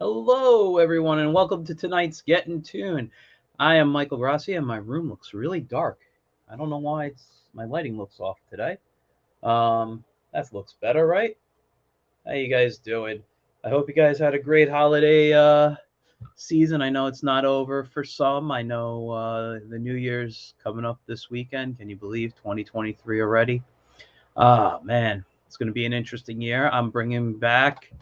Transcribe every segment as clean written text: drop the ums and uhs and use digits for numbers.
Hello, everyone, and welcome to tonight's Get in Tune. I am Michael Grassi, and my room looks really dark. I don't know why my lighting looks off today. That looks better, right? How you guys doing? I hope you guys had a great holiday season. I know it's not over for some. I know the New Year's coming up this weekend. Can you believe 2023 already? Ah, man, it's going to be an interesting year. I'm bringing back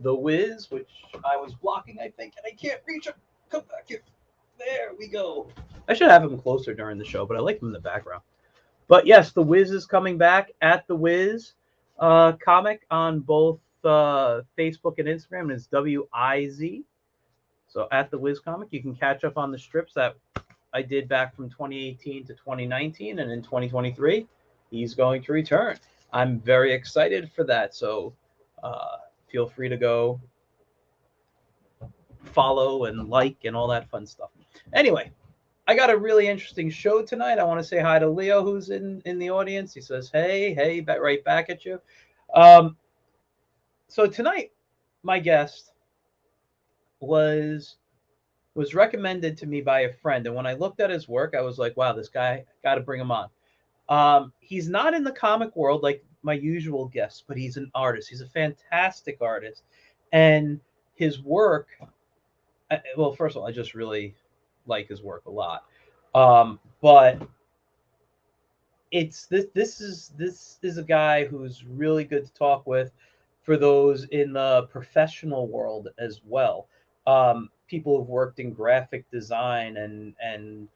the Wiz, which I was blocking, I think, and I can't reach him. Come back here. There we go. I should have him closer during the show, but I like him in the background. But yes, the Wiz is coming back at the Wiz comic on both Facebook and Instagram. And it's WIZ. So at the Wiz comic, you can catch up on the strips that I did back from 2018 to 2019, and in 2023, he's going to return. I'm very excited for that. So feel free to go follow and like and all that fun stuff. Anyway, I got a really interesting show tonight. I want to say hi to Leo, who's in the audience. He says, hey, right back at you. Um, so tonight, my guest was recommended to me by a friend, and when I looked at his work, I was like, wow, this guy, got to bring him on. He's not in the comic world like my usual guests, but he's an artist. He's a fantastic artist, and his work. Well, first of all, I just really like his work a lot. But it's this is a guy who's really good to talk with for those in the professional world as well. People who've worked in graphic design and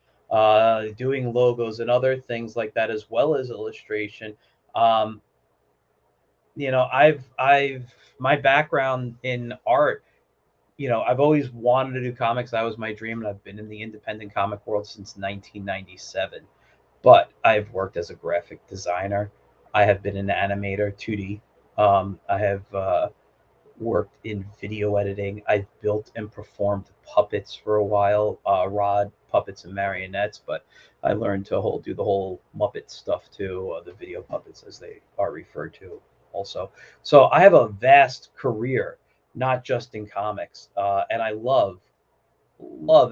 doing logos and other things like that, as well as illustration. Um, I've my background in art. I've always wanted to do comics. That was my dream, and I've been in the independent comic world since 1997. But I've worked as a graphic designer. I have been an animator, 2D. I have worked in video editing. I've built and performed puppets for a while, rod puppets and marionettes. But I learned to do the whole Muppet stuff too, the video puppets as they are referred to, also. So I have a vast career, not just in comics, and I love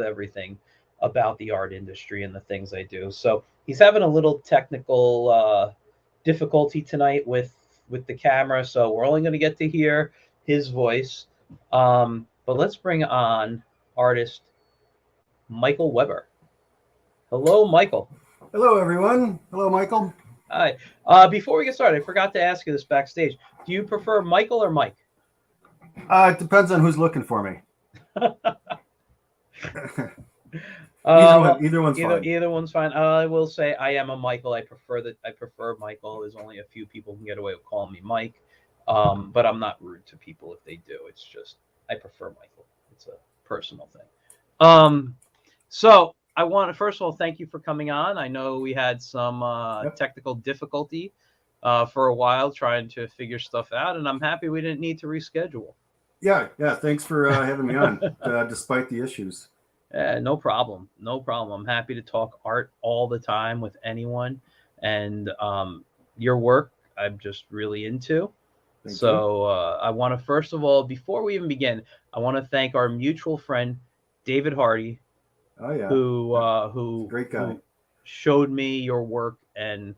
everything about the art industry and the things I do. So he's having a little technical difficulty tonight with the camera, so we're only going to get to hear his voice. But let's bring on artist Michael Weber. Hello, Michael. Hello, everyone. Hello, Michael. Hi. Before we get started, I forgot to ask you this backstage. Do you prefer Michael or Mike? It depends on who's looking for me. Either one's fine. Either one's fine. I will say I am a Michael. I prefer Michael. There's only a few people who can get away with calling me Mike, but I'm not rude to people if they do. It's just I prefer Michael. It's a personal thing. So I want to first of all thank you for coming on. I know we had some technical difficulty for a while trying to figure stuff out, and I'm happy we didn't need to reschedule. Yeah. Thanks for having me on, despite the issues. No problem. No problem. I'm happy to talk art all the time with anyone. And your work, I'm just really into. Thank So I want to, first of all, before we even begin, I want to thank our mutual friend, David Hardy, Oh yeah. who Great guy. who showed me your work, and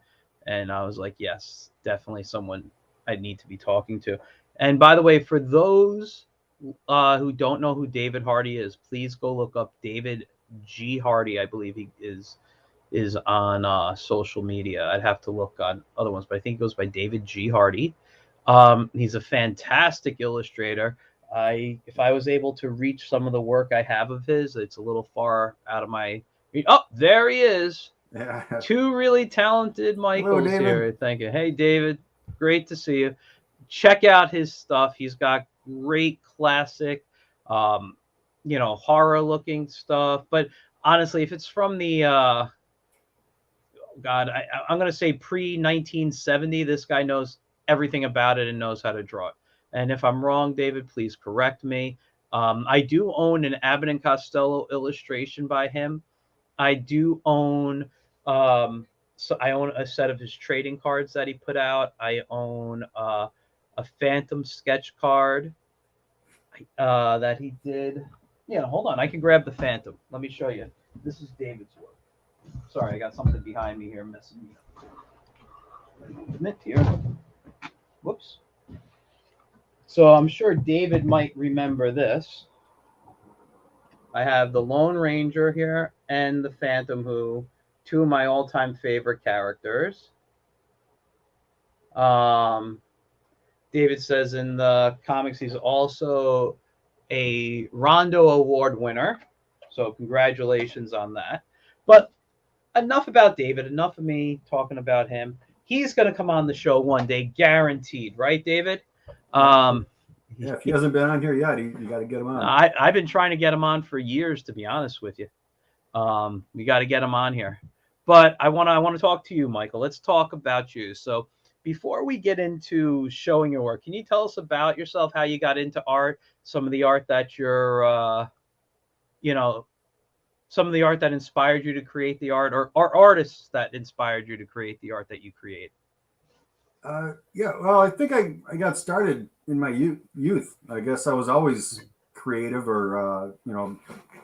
I was like, yes, definitely someone I need to be talking to. And by the way, for those who don't know who David Hardy is, please go look up David G. Hardy. I believe he is on social media. I'd have to look on other ones, but I think he goes by David G. Hardy. He's a fantastic illustrator. If I was able to reach some of the work I have of his, it's a little far out of my. Oh, there he is. Yeah. Two really talented Michaels Hello, here. Thank you. Hey, David. Great to see you. Check out his stuff. He's got great classic, horror looking stuff. But honestly, if it's from the, I'm going to say pre 1970, this guy knows everything about it and knows how to draw it. And if I'm wrong, David, please correct me. I do own an Abbott and Costello illustration by him. I do own, so I own a set of his trading cards that he put out. I own a Phantom sketch card. that he did. Yeah, hold on. I can grab the Phantom. Let me show you. This is David's work. Sorry, I got something behind me here messing me up. Isn't it here? Whoops. So I'm sure David might remember this. I have the Lone Ranger here and the Phantom, who two of my all-time favorite characters. David says in the comics he's also a Rondo Award winner. So congratulations on that. But enough about David, enough of me talking about him. He's going to come on the show one day, guaranteed, right, David? Yeah, if he hasn't been on here yet, you got to get him on. I've been trying to get him on for years, to be honest with you. We got to get him on here. But I want to talk to you, Michael. Let's talk about you. So before we get into showing your work, can you tell us about yourself, how you got into art, some of the art that you're, some of the art that inspired you to create the art, or artists that inspired you to create the art that you create? Yeah, well, I think I got started in my youth. I guess I was always creative or,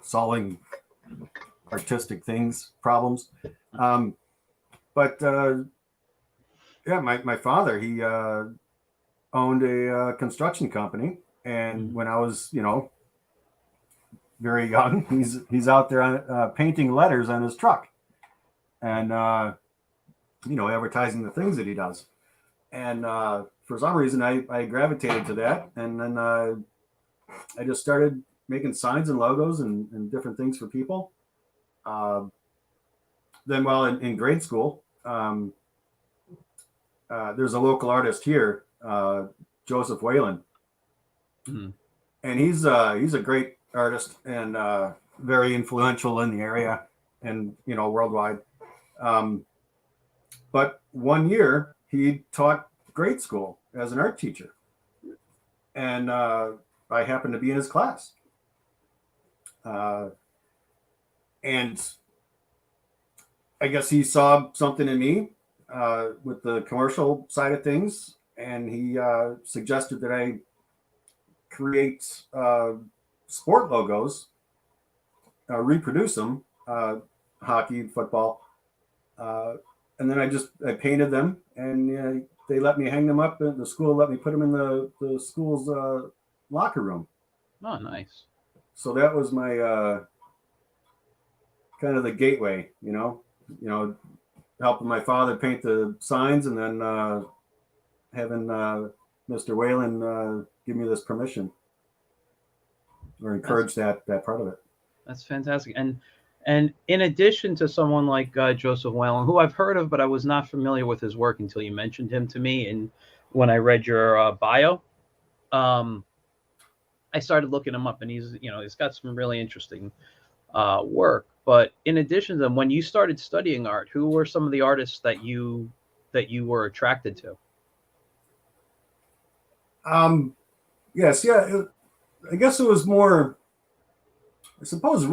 solving artistic problems. But yeah, my father, he owned a construction company. And when I was, very young, he's out there painting letters on his truck and, advertising the things that he does. And for some reason, I gravitated to that. And then I just started making signs and logos and different things for people. Then while in grade school, there's a local artist here, Joseph Whalen. Mm-hmm. And he's a great artist and very influential in the area and, worldwide. But one year he taught grade school as an art teacher. And I happened to be in his class. And I guess he saw something in me with the commercial side of things. And he suggested that I create sport logos, reproduce them, hockey, football. And then I painted them, and they let me hang them up. The school let me put them in the school's locker room. Oh, nice. So that was my kind of the gateway, helping my father paint the signs, and then having Mr. Whalen give me this permission or encourage that part of it. That's fantastic. And in addition to someone like Joseph Whalen, who I've heard of, but I was not familiar with his work until you mentioned him to me. And when I read your bio, I started looking him up, and he's got some really interesting work. But in addition to them, when you started studying art, who were some of the artists that you were attracted to? Yes, yeah. I guess it was more, I suppose,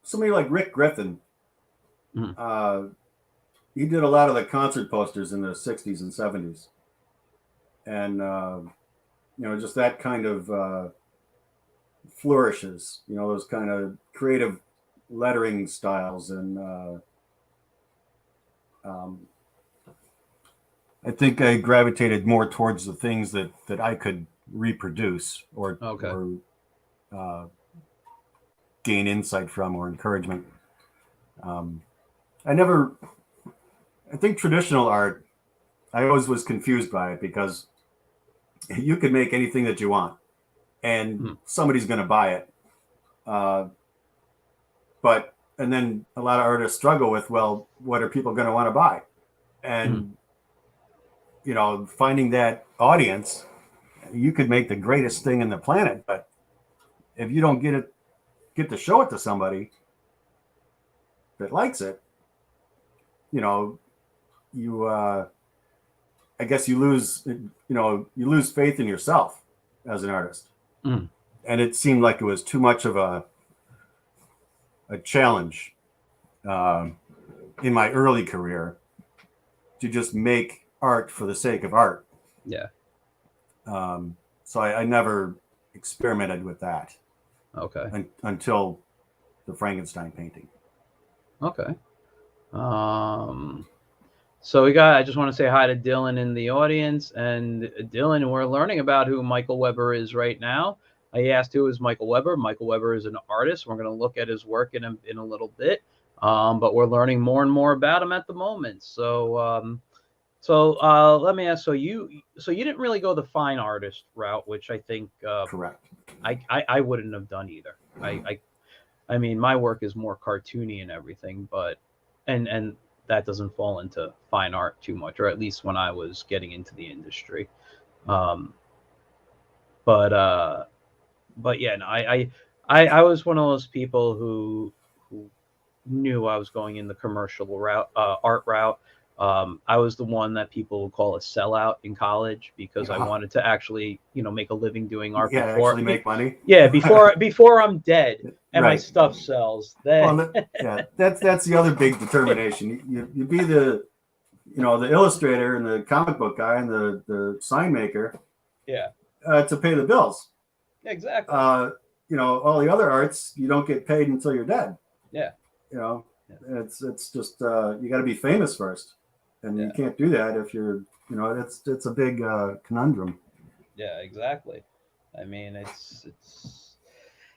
somebody like Rick Griffin. Mm-hmm. He did a lot of the concert posters in the 60s and 70s. And, just that kind of flourishes, those kind of creative lettering styles. And I think I gravitated more towards the things that I could reproduce or gain insight from or encouragement. I think traditional art, I always was confused by it because you could make anything that you want and somebody's going to buy it. And then a lot of artists struggle with, well, what are people going to want to buy? And, finding that audience, you could make the greatest thing in the planet, but if you don't get to show it to somebody that likes it, I guess you lose faith in yourself as an artist. And it seemed like it was too much of a challenge in my early career to just make art for the sake of art. Yeah. So I never experimented with that Okay. until the Frankenstein painting. Okay. Um, so I just want to say hi to Dylan in the audience. And Dylan, we're learning about who Michael Weber is right now. I asked who is Michael Weber. Michael Weber is an artist. We're going to look at his work in a little bit. But we're learning more and more about him at the moment. So let me ask. So you didn't really go the fine artist route, which I think Correct. I wouldn't have done either. I mean, my work is more cartoony and everything, but and that doesn't fall into fine art too much, or at least when I was getting into the industry. Um, but uh, but yeah, no, I was one of those people who knew I was going in the commercial route, art route. I was the one that people would call a sellout in college because I Yeah, wanted to actually, make a living doing art yeah, before, actually make money. yeah, before I'm dead and my Right. stuff sells. Then, Well, yeah, that's the other big determination. You be the the illustrator and the comic book guy and the sign maker yeah, to pay the bills. exactly. Uh, all the other arts you don't get paid until you're dead. Yeah, You know, yeah, it's just you got to be famous first, and you yeah, can't do that if you're it's a big conundrum. yeah, exactly. I mean, it's.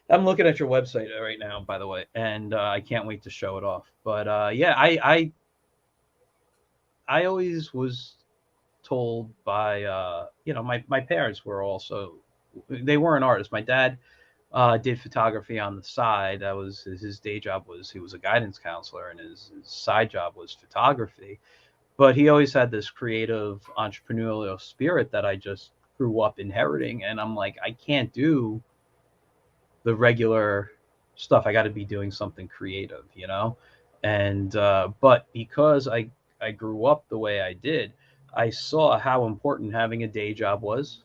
I'm looking at your website right now, by the way, and I can't wait to show it off. But yeah, I always was told by my parents were also, they weren't artists. My dad did photography on the side. That was his day job. Was He was a guidance counselor, and his side job was photography. But he always had this creative entrepreneurial spirit that I just grew up inheriting. And I'm like, I can't do the regular stuff. I got to be doing something creative. And but because I grew up the way I did, I saw how important having a day job was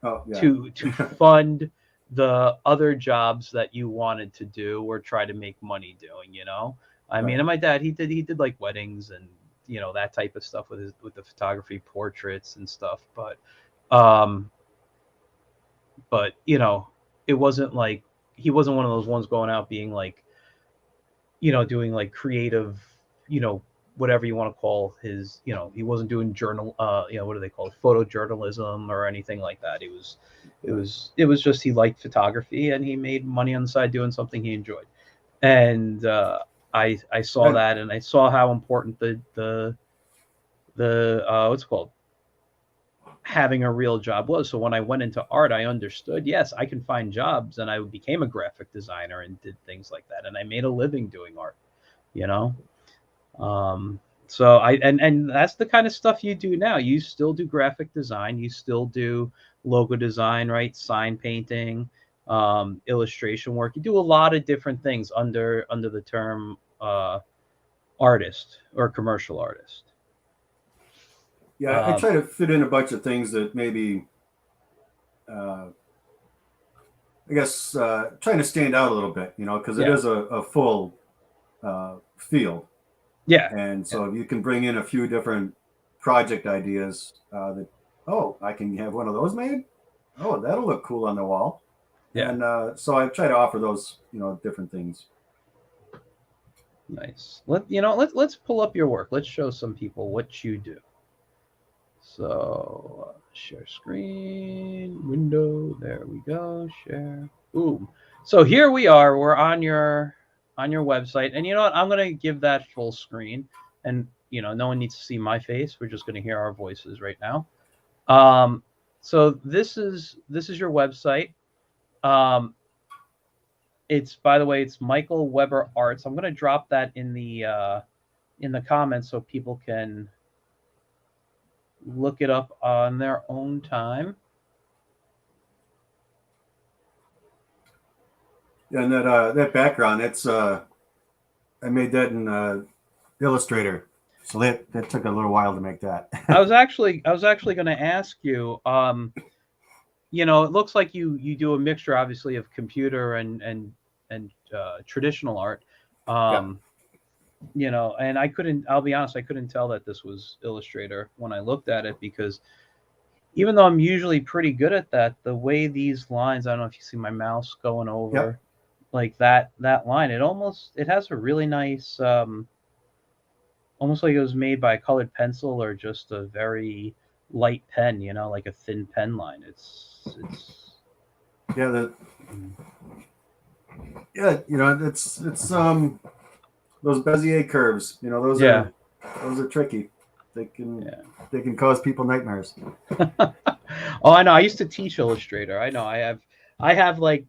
Oh yeah, to fund the other jobs that you wanted to do or try to make money doing. I mean, right. and my dad, he did like weddings and that type of stuff with the photography, portraits and stuff. Um but it wasn't like he wasn't one of those ones going out being like, doing like creative, you know, whatever you want to call his, he wasn't doing journal, what do they call it, photojournalism or anything like that. It was just he liked photography and he made money on the side doing something he enjoyed. And I saw And that, and I saw how important the what's it called, having a real job was. So when I went into art, I understood, yes, I can find jobs, and I became a graphic designer and did things like that, and I made a living doing art. You know, um, so and that's the kind of stuff you do now. You still do graphic design, you still do logo design, right? Sign painting, illustration work. You do a lot of different things under the term artist or commercial artist. yeah, I Um, try to fit in a bunch of things that maybe uh, I guess trying to stand out a little bit, because it yeah, is a full field. yeah, And yeah, so if you can bring in a few different project ideas that, oh, I can have one of those made. Oh, that'll look cool on the wall. yeah. And so I try to offer those, different things. Nice. Let's pull up your work. Let's show some people what you do. So share screen, window. There we go. Share. Boom. So here we are. We're on your website, and you know what? I'm gonna give that full screen, and no one needs to see my face. We're just gonna hear our voices right now. Um, so this is your website. Um, it's, by the way, it's Michael Weber Arts. I'm gonna drop that in the comments so people can look it up on their own time. Yeah, and that background, it's I made that in Illustrator, so that took a little while to make that. I was actually going to ask you. It looks like you do a mixture, obviously, of computer and traditional art. Yeah, Um, and I couldn't. I'll be honest, I couldn't tell that this was Illustrator when I looked at it because even though I'm usually pretty good at that, the way these lines, I don't know if you see my mouse going Yep. over like that line, it has a really nice almost like it was made by a colored pencil or just a very light pen, like a thin pen line. It's Yeah. mm, Yeah. It's those Bezier curves. Those yeah. are tricky. They can Yeah. they can cause people nightmares. Oh, I know. I used to teach Illustrator. I know. I have like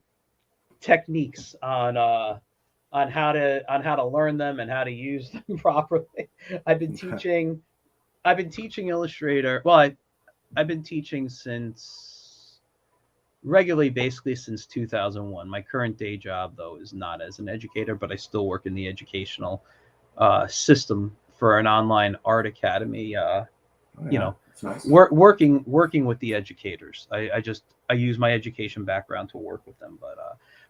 techniques on how to learn them and how to use them properly. I've been teaching I've been teaching Illustrator. Well, I've been teaching since regularly basically since 2001. My current day job though is not as an educator, but I still work in the educational system for an online art academy. Oh You yeah, know, it's nice. working with the educators. I use my education background to work with them,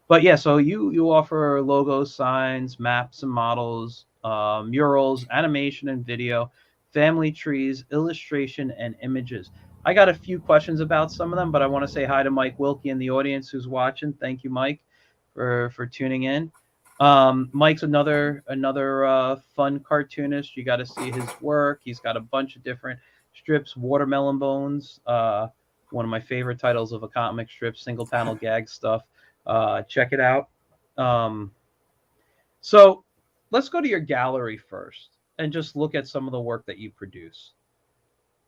but yeah. So you offer logos, signs, maps and models, murals, animation and video, family trees, illustration and images. I got a few questions about some of them, but I want to say hi to Mike Wilkie in the audience who's watching. Thank you, Mike, for tuning in. Mike's another fun cartoonist. You got to see his work. He's got a bunch of different strips, Watermelon Bones, one of my favorite titles of a comic strip, single panel gag stuff. Check it out. Um, so let's go to your gallery first and just look at some of the work that you produce.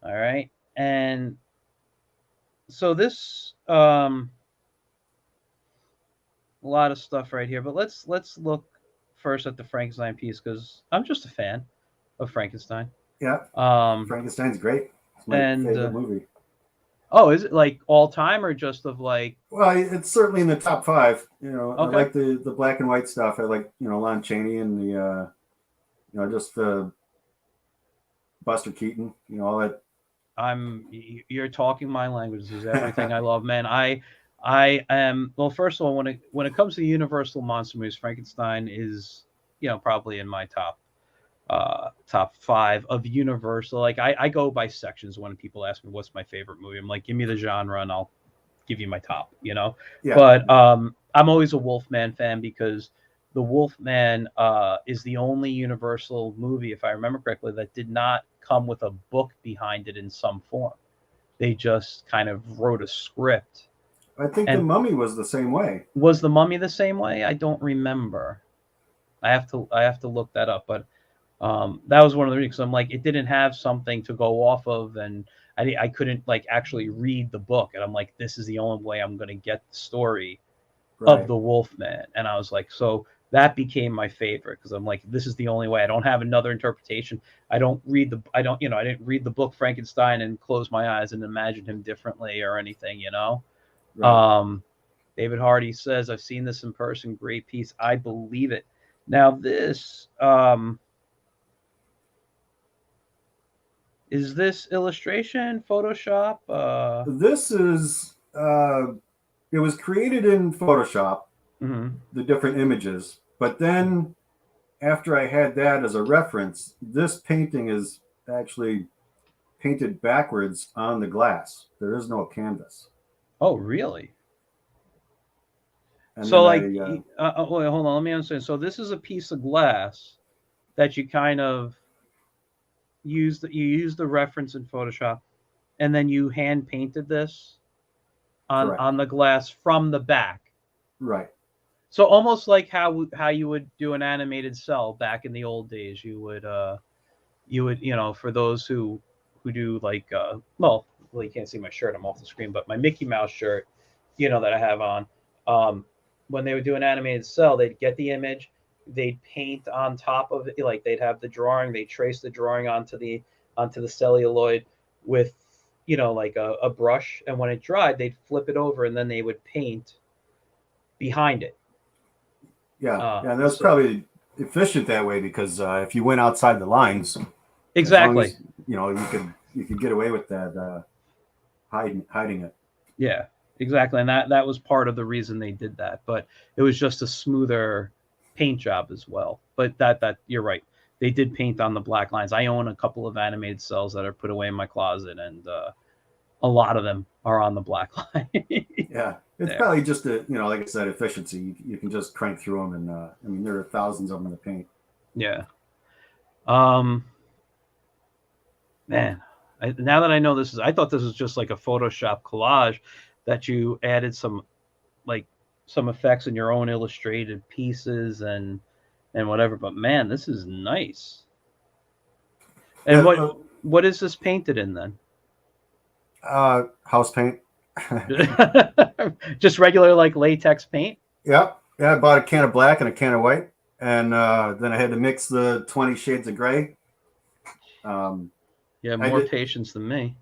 All right. And so this a lot of stuff right here, but let's look first at the Frankenstein piece because I'm just a fan of Frankenstein. Yeah, Um, Frankenstein's great. It's my and favorite movie. oh, is it like all time or just of like Well, it's certainly in the top five. I okay? like the black and white stuff. I like Lon Chaney and the just Buster Keaton. All that. You're talking my language. This is everything I love, man. I am well. First of all, when it comes to the Universal monster movies, Frankenstein is probably in my top five of Universal. Like I go by sections when people ask me what's my favorite movie. I'm like, give me the genre and I'll give you my top. Yeah. But I'm always a Wolfman fan because the Wolfman is the only Universal movie, if I remember correctly, that did not come with a book behind it in some form. They just kind of wrote a script. I think the And Mummy was the same way. was the Mummy the same way? I don't remember. I have to look that up, but that was one of the reasons. I'm like, it didn't have something to go off of, and I couldn't like actually read the book, and I'm like, this is the only way I'm going to get the story of Right. the Wolfman, and I was like, so that became my favorite because I'm like, this is the only way. I don't have another interpretation. I didn't read the book Frankenstein and close my eyes and imagine him differently or anything. Right. Um, David Hardy says, I've seen this in person. Great piece. I believe it. Now, this is this illustration, Photoshop? This is it was created in Photoshop, Mhm. the different images, but then after I had that as a reference, this painting is actually painted backwards on the glass. There is no canvas. Oh, really? And So, then like, I wait, hold on. Let me understand. So, this is a piece of glass that you kind of you use the reference in Photoshop, and then you hand painted this correct. on the glass from the back. Right. So, almost like how you would do an animated cell back in the old days. You would for those who do like well, you can't see my shirt, I'm off the screen, but my Mickey Mouse shirt that I have on, um when they would do an animated cell, they'd get the image, they'd paint on top of it, like they'd have the drawing, they trace the drawing onto the celluloid with like a brush, and when it dried they'd flip it over and then they would paint behind it. Yeah. Yeah. And that's So probably efficient that way because if you went outside the lines, as long exactly. as you could get away with that hiding it. Yeah, exactly. And that was part of the reason they did that. But it was just a smoother paint job as well. But that you're right. They did paint on the black lines. I own a couple of animated cells that are put away in my closet, and a lot of them are on the black line. Yeah, it's There. probably just a, like I said, efficiency. You can just crank through them, and I mean, there are thousands of them to paint. Yeah. Um, man, now that I know this is, I thought this was just like a Photoshop collage that you added like some effects in your own illustrated pieces and whatever. But man, this is nice. And Yeah, what is this painted in then? house paint. Just regular like latex paint? Yeah, yeah. I bought a can of black and a can of white, and then I had to mix the 20 shades of gray. Um, You have I more did patience than me.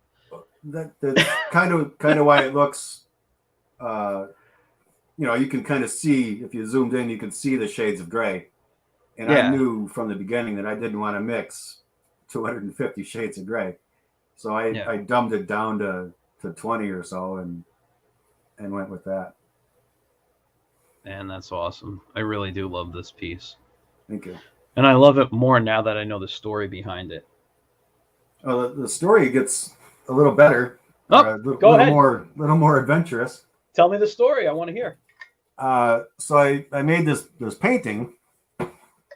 that's kind of why it looks. Uh, you can kind of see if you zoomed in, you can see the shades of gray. And I Yeah, knew from the beginning that I didn't want to mix 250 shades of gray, so I, yeah. I dumbed it down to 20 or so, and went with that. Man, that's awesome. I really do love this piece. Thank you. And I love it more now that I know the story behind it. Well, the story gets a little better, Oh, or a go little ahead. more adventurous. Tell me the story. I want to hear. So I made this painting,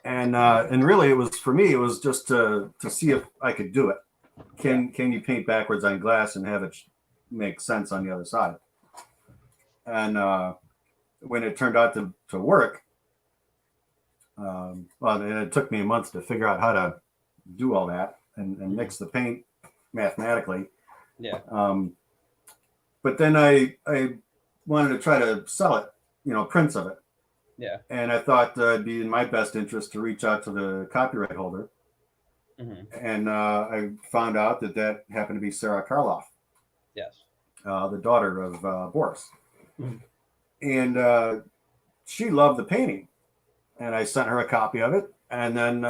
and really it was, for me, it was just to see if I could do it. Yeah. Can you paint backwards on glass and have it make sense on the other side? And when it turned out to work, well, and it took me a month to figure out how to do all that and mix the paint mathematically. Yeah. But then I wanted to try to sell it, prints of it. Yeah. And I thought it'd be in my best interest to reach out to the copyright holder. Mm-hmm. And I found out that happened to be Sarah Karloff, Yes. the daughter of Boris. Mm-hmm. And she loved the painting. And I sent her a copy of it. And then,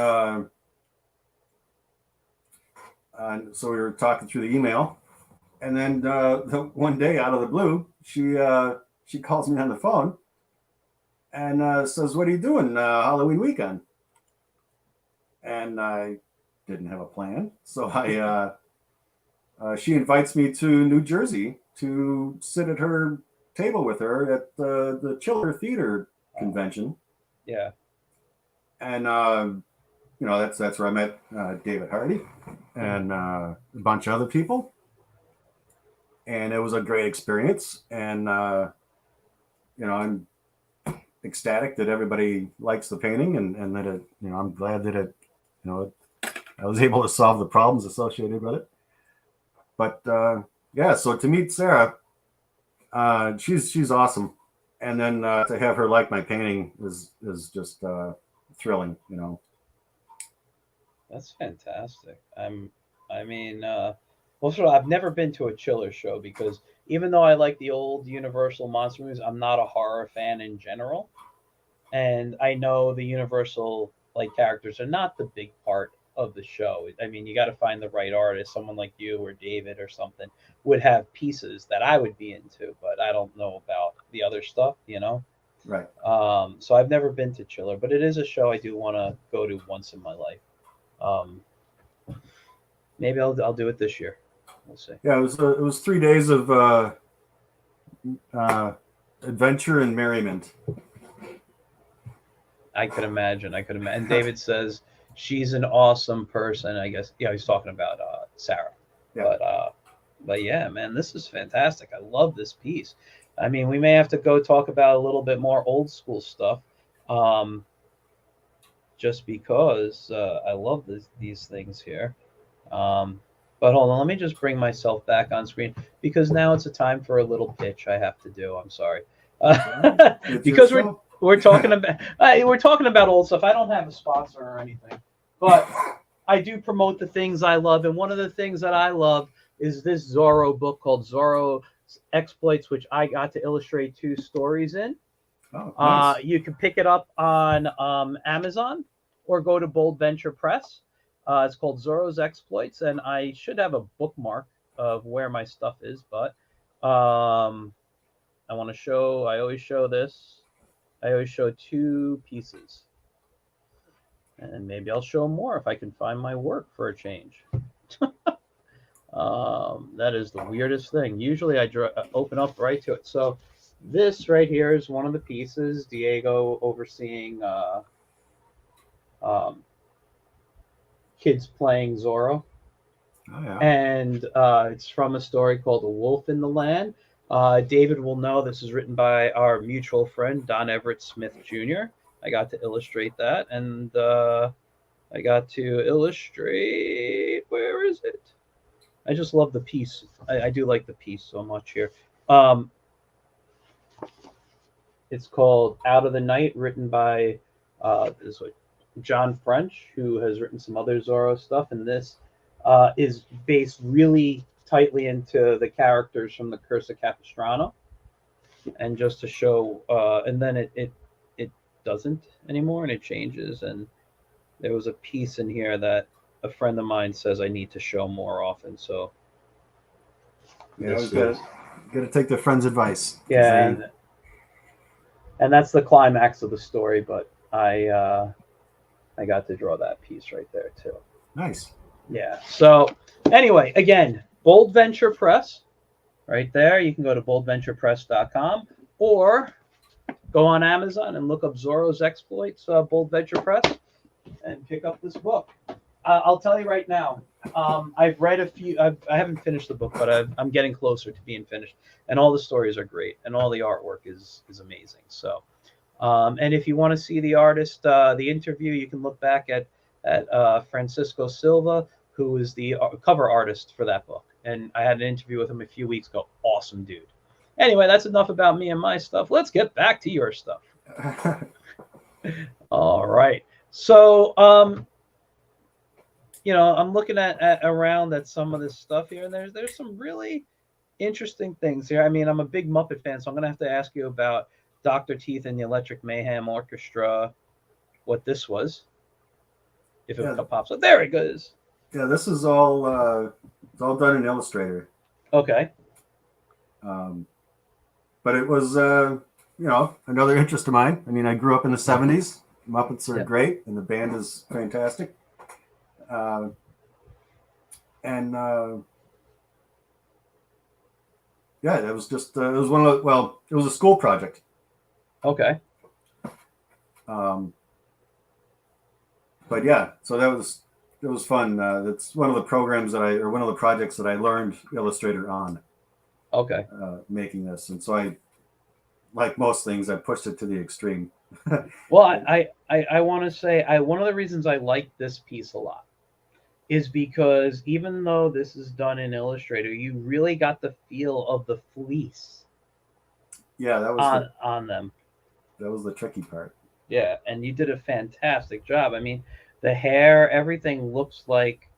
so we were talking through the email. And then one day, out of the blue, she calls me on the phone and says, "What are you doing Halloween weekend?" And I didn't have a plan, so she invites me to New Jersey to sit at her table with her at the Chiller Theater convention. Yeah. And that's where I met David Hardy and a bunch of other people, and it was a great experience. And I'm ecstatic that everybody likes the painting, and that it, I'm glad that it, I was able to solve the problems associated with it. But yeah, so to meet Sarah, she's awesome, and then to have her like my painting is just thrilling. That's fantastic. I mean, well, sort of, I've never been to a Chiller show because even though I like the old Universal monster movies, I'm not a horror fan in general. And I know the Universal like characters are not the big part of the show. I mean, you got to find the right artist. Someone like you or David or something would have pieces that I would be into, but I don't know about the other stuff. Right. So I've never been to Chiller, but it is a show I do want to go to once in my life. Um, maybe I'll do it this year. We'll see. Yeah, it was 3 days of uh, adventure and merriment. I could imagine. I could imagine. And David says she's an awesome person. I guess he's talking about Sarah. Yeah. But yeah, man, this is fantastic. I love this piece. I mean, we may have to go talk about a little bit more old school stuff, um, just because I love these things here. Um, but hold on, let me just bring myself back on screen because now it's a time for a little pitch I have to do. I'm sorry, It's your because show. we're talking about old stuff. I don't have a sponsor or anything, but I do promote the things I love, and one of the things that I love is this Zorro book called Zorro's Exploits, which I got to illustrate 2 stories in. Oh, nice. You can pick it up on Amazon or go to Bold Venture Press. It's called Zorro's Exploits, and I should have a bookmark of where my stuff is, but I want to show. I always show this. I always show 2 pieces, and maybe I'll show more if I can find my work for a change. That is the weirdest thing. Usually I open up right to it. So this right here is one of the pieces. Diego overseeing um, kids playing Zorro. Oh yeah. And it's from a story called A Wolf in the Land. David will know this is written by our mutual friend, Don Everett Smith Jr. I got to illustrate that, and I got to illustrate. Where is it? I just love the piece. I do like the piece so much here. Um, it's called Out of the Night, written by this is John French, who has written some other Zorro stuff, and this is based really tightly into the characters from the Curse of Capistrano, and just to show, and then it doesn't anymore, and it changes. And there was a piece in here that a friend of mine says I need to show more often. So Yeah, this we've got is to take their friends' advice. yeah, They, and that's the climax of the story. But I got to draw that piece right there too. nice. Yeah. So anyway, again, Bold Venture Press, right there. You can go to boldventurepress.com or go on Amazon and look up Zorro's Exploits, Bold Venture Press, and pick up this book. I'll tell you right now. I've read a few. I haven't finished the book, but I'm getting closer to being finished. And all the stories are great, and all the artwork is amazing. So, and if you want to see the artist, the interview, you can look back at Francisco Silva, who is the cover artist for that book. And I had an interview with him a few weeks ago. Awesome dude. Anyway, that's enough about me and my stuff. Let's get back to your stuff. All right. So, I'm looking at around at some of this stuff here, and there's some really interesting things here. I mean, I'm a big Muppet fan, so I'm gonna have to ask you about Dr. Teeth and the Electric Mayhem Orchestra. What this was, if it Yeah, pops up, there it goes. yeah. This is all it's all done in Illustrator. Okay. But it was another interest of mine. I mean, I grew up in the '70s. Muppets are Yeah. great, and the band is fantastic. Uh, and yeah, it was just it was one of the, well, it was a school project. Okay. Um, but yeah, so it was fun. That's one of the programs one of the projects that I learned Illustrator on, Okay. making this, and so I, like most things, I pushed it to the extreme. Well, I want to say one of the reasons I like this piece a lot is because even though this is done in Illustrator, you really got the feel of the fleece Yeah, that was on them. the tricky part. Yeah, and you did a fantastic job. I mean, the hair, everything looks like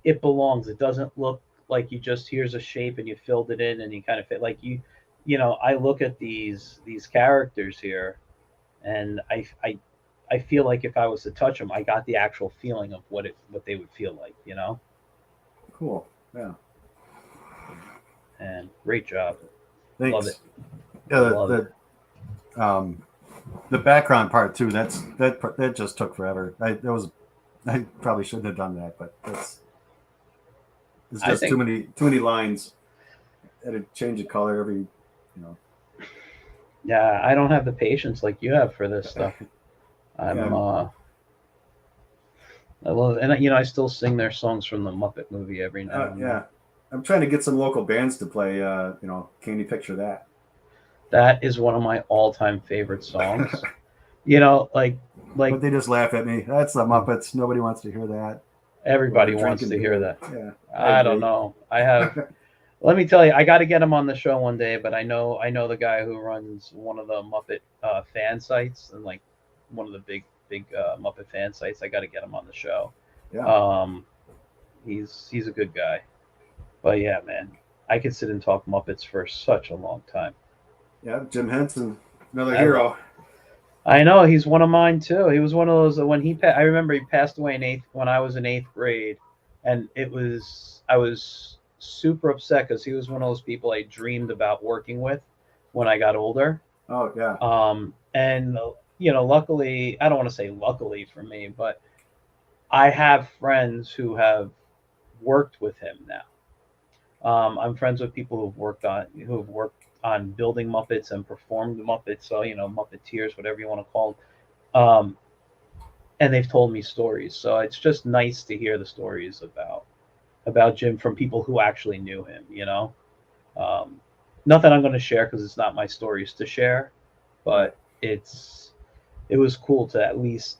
it belongs. It doesn't look like you just here's a shape and you filled it in and you kind of fit like I look at these characters here and I feel like if I was to touch them, I got the actual feeling of what they would feel like. Cool. Yeah. And great job. Thanks. Love it. Yeah, Love it. The background part too. That just took forever. I probably shouldn't have done that, but it's just too many lines. I had to change the color every. Yeah, I don't have the patience like you have for this stuff. I'm Yeah. I love it. And I still sing their songs from the Muppet movie every now and then. Yeah. I'm trying to get some local bands to play. Can you picture that? That is one of my all-time favorite songs. Like But they just laugh at me. That's the Muppets. Nobody wants to hear that. everybody Or wants to drinking hear beer. that. Yeah. I don't know. I have. Let me tell you, I got to get him on the show one day. But I know the guy who runs one of the Muppet fan sites and like one of the big Muppet fan sites. I got to get him on the show. Yeah. He's a good guy. But yeah, man, I could sit and talk Muppets for such a long time. Yeah. Jim Henson, another I hero. I know he's one of mine too. He was one of those when I remember he passed away when I was in 8th grade, and I was super upset because he was one of those people I dreamed about working with when I got older. Oh yeah. And luckily, I don't want to say luckily for me, but I have friends who have worked with him now. I'm friends with people who've worked on building Muppets and performed the Muppets, so Muppeteers, whatever you want to call them. And they've told me stories, so it's just nice to hear the stories about Jim from people who actually knew him. Um, Nothing I'm going to share because it's not my stories to share, Right. but it was cool to at least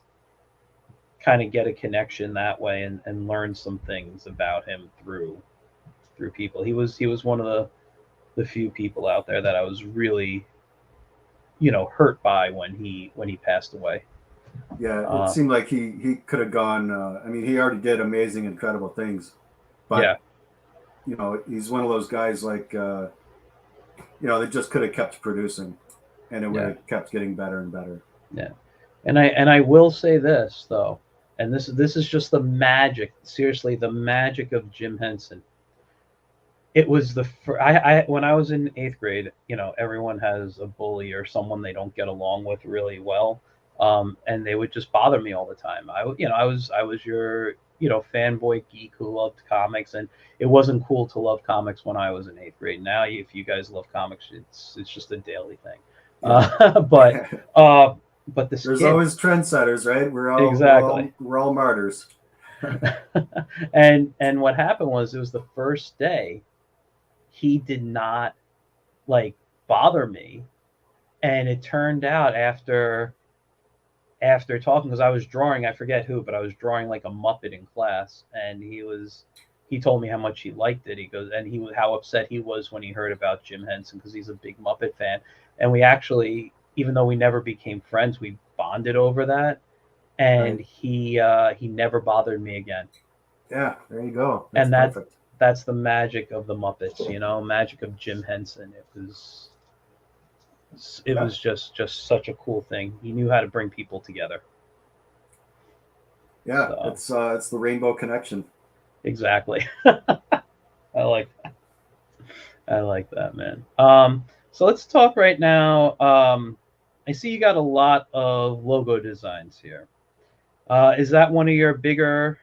kind of get a connection that way and learn some things about him through people. He was one of the few people out there that I was really hurt by when he passed away. Yeah, it Uh, seemed like he could have gone. I mean, he already did amazing, incredible things, but yeah, he's one of those guys like they just could have kept producing, and it would yeah, have kept getting better and better. yeah. And I will say this though, and this is just the magic. Seriously, the magic of Jim Henson. It was I when I was in eighth grade. Everyone has a bully or someone they don't get along with really well, and they would just bother me all the time. I was your fanboy geek who loved comics, and it wasn't cool to love comics when I was in eighth grade. Now, if you guys love comics, it's just a daily thing. Yeah. But uh, but this There's kid, always trendsetters, right? We're all we're exactly. all we're all martyrs. And what happened was it was the first day he did not like bother me, and it turned out after talking, because I was drawing, I forget who, but I was drawing like a Muppet in class, and he told me how much he liked it. He goes, and how upset he was when he heard about Jim Henson, because he's a big Muppet fan. And we actually, even though we never became friends, we bonded over that. Right. And he never bothered me again. Yeah, there you go. That's And perfect. that's the magic of the Muppets, magic of Jim Henson. It Yeah. was just such a cool thing. He knew how to bring people together. Yeah, So it's the rainbow connection. exactly. I like I like that, man. So let's talk right now. I see you got a lot of logo designs here. Is that one of your bigger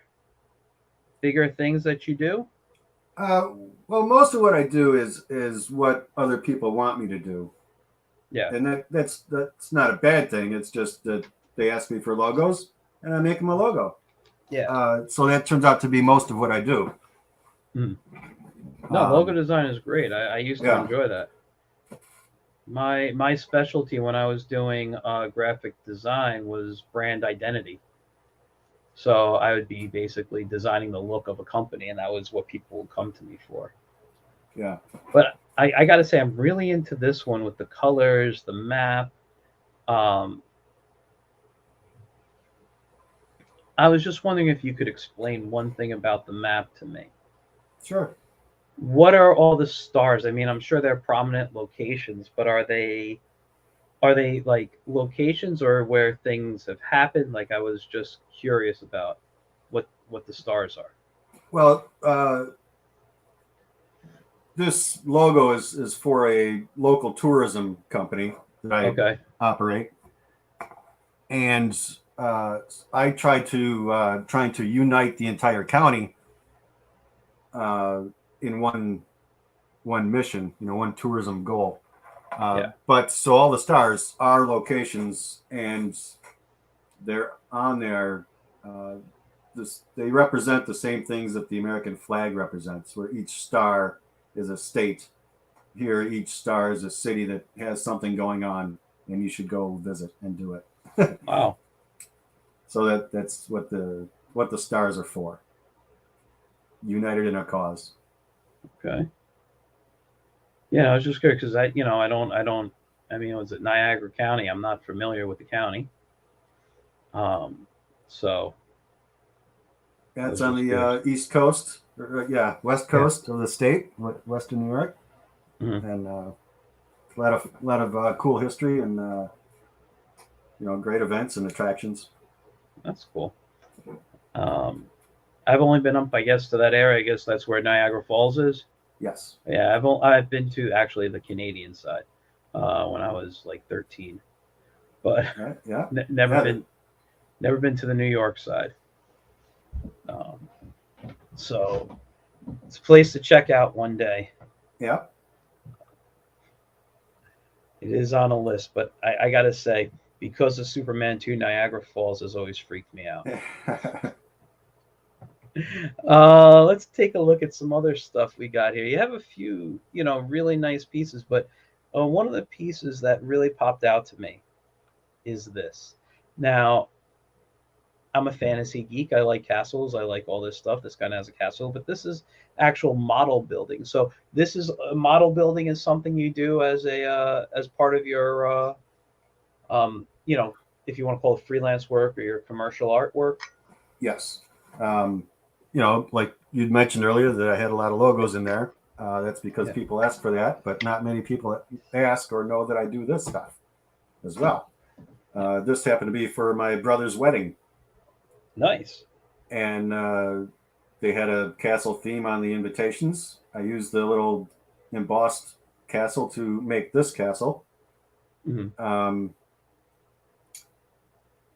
things that you do? Uh, well, most of what I do is what other people want me to do, Yeah, and that's not a bad thing. It's just that they ask me for logos, and I make them a logo. yeah. So that turns out to be most of what I do. Mm. No, logo Um, design is great. I used to yeah, enjoy that. My specialty when I was doing graphic design was brand identity. So I would be basically designing the look of a company, and that was what people would come to me for. yeah. But I got to say, I'm really into this one with the colors, the map. Um, I was just wondering if you could explain one thing about the map to me. Sure. What are all the stars? I mean, I'm sure they're prominent locations, but are they like locations or where things have happened? Like I was just curious about what the stars are. Well, this logo is for a local tourism company that I Okay. operate, and I trying to unite the entire county uh, in one mission, one tourism goal. Yeah. But so all the stars are locations, and they're on there. Uh, they represent the same things that the American flag represents, where each star is a state. Here, each star is a city that has something going on, and you should go visit and do it. Wow. So that's what the stars are for. United in a cause. Okay. Yeah, I was just curious because I don't. I mean, was it Niagara County? I'm not familiar with the county. Um, so I That's was on just the curious. East Coast. Yeah, West Yeah. Coast of the state, Western New York, Hmm. and a lot of cool history and great events and attractions. That's cool. Um, I've only been up, I guess, to that area. I guess that's where Niagara Falls is. Yes. Yeah, I've been to actually the Canadian side when I was like 13, but Right. Yeah. never Yeah. been to the New York side. Um, so It's a place to check out one day. Yeah. It is on a list, but I gotta say, because of Superman 2, Niagara Falls has always freaked me out. Let's take a look at some other stuff we got here. You have a few, really nice pieces, but one of the pieces that really popped out to me is this. Now, I'm a fantasy geek. I like castles. I like all this stuff. This kind of has a castle, but this is actual model building. So this is model building is something you do as a as part of your um, you know if you want to call it freelance work or your commercial artwork. Yes. Like you'd mentioned earlier that I had a lot of logos in there. That's because Yeah. people ask for that, but not many people ask or know that I do this stuff as well. This happened to be for my brother's wedding, Nice. and they had a castle theme on the invitations. I used the little embossed castle to make this castle. Hmm.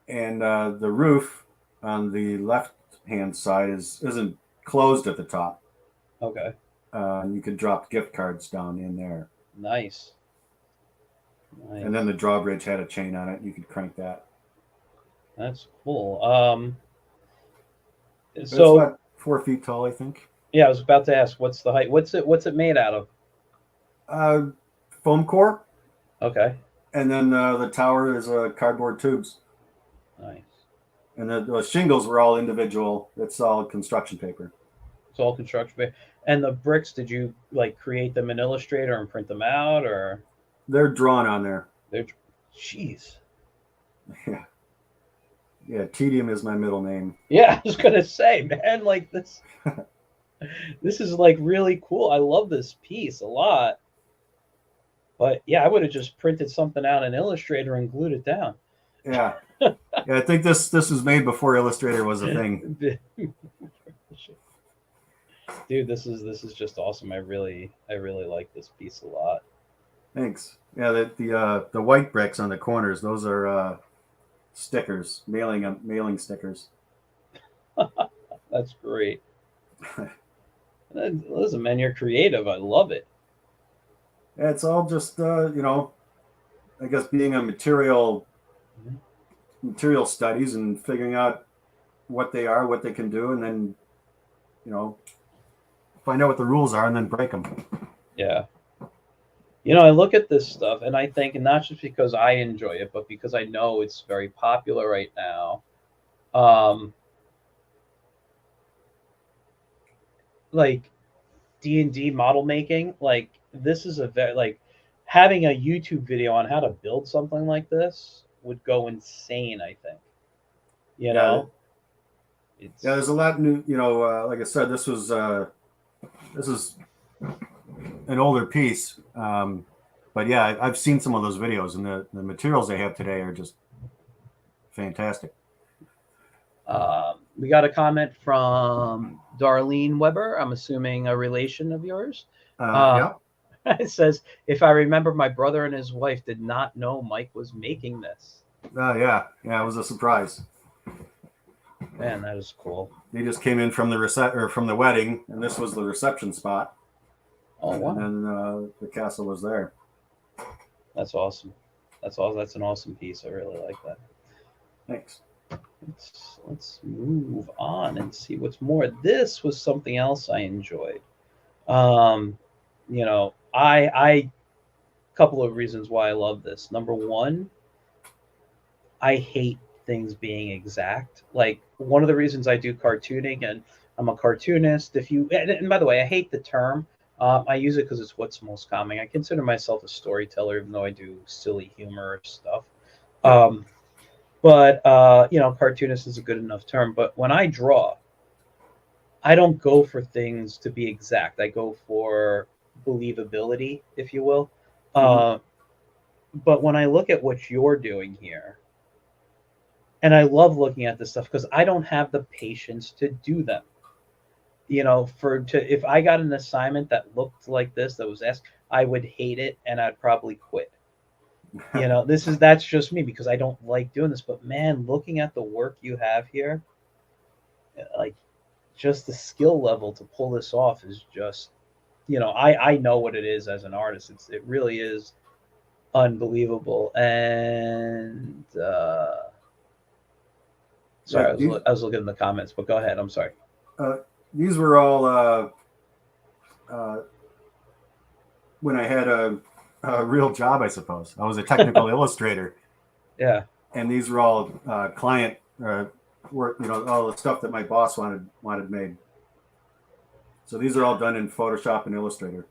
And the roof on the left hand side isn't closed at the top. Okay. You could drop gift cards down in there. Nice. Nice. And then the drawbridge had a chain on it. You could crank that. That's cool. It's So about 4 feet tall, I think. yeah, I was about to ask, what's the height? What's it made out of? Uh, Foam core, Okay. and then the tower is cardboard tubes. Nice. And the shingles were all individual. It's all construction paper. It's all construction. And the bricks, did you like create them in Illustrator and print them out, or They're drawn on there. they're? Jeez. Yeah. Yeah, Tedium is my middle name. Yeah, I was gonna say, man, like this. This is like really cool. I love this piece a lot. But yeah, I would have just printed something out in Illustrator and glued it down. Yeah. Yeah, I think this was made before Illustrator was a thing. Dude, this is just awesome. I really like this piece a lot. Thanks. Yeah, the white bricks on the corners, those are stickers, mailing stickers. That's great. Listen, man, you're creative. I love it. Yeah, it's all just I guess being a material studies and figuring out what they are, what they can do, and then find out what the rules are and then break them. Yeah. I look at this stuff and I think, and not just because I enjoy it, but because I know it's very popular right now. Like D&D model making, like this is a very like having a YouTube video on how to build something like this would go insane. I think. Yeah, It's there's a lot new. Like I said, this is an older piece, but yeah, I've seen some of those videos, and the materials they have today are just fantastic. We got a comment from Darlene Weber. I'm assuming a relation of yours. Yeah. It says, if I remember, my brother and his wife did not know Mike was making this. Yeah, it was a surprise. Man, that is cool. They just came in from the wedding, and this was the reception spot. Oh wow! And then the castle was there. That's awesome. That's awesome. That's an awesome piece. I really like that. Thanks. Let's move on and see what's more. This was something else I enjoyed. I couple of reasons why I love this. Number one, I hate things being exact. Like one of the reasons I do cartooning, and I'm a cartoonist. And by the way, I hate the term. I use it because it's what's most common. I consider myself a storyteller, even though I do silly humor stuff. But cartoonist is a good enough term. But when I draw, I don't go for things to be exact. I go for believability, if you will. Mm-hmm. But when I look at what you're doing here, and I love looking at this stuff because I don't have the patience to do them. If I got an assignment that looked like this that was asked, I would hate it and I'd probably quit. That's just me because I don't like doing this. But man, looking at the work you have here, like just the skill level to pull this off is just, I know what it is as an artist. It really is unbelievable. And sorry, These I was looking in the comments, but go ahead. I'm sorry. uh, these were all uh, when I had a real job, I suppose. I was a technical illustrator, Yeah. and these were all client work. All the stuff that my boss wanted made. So these are all done in Photoshop and Illustrator.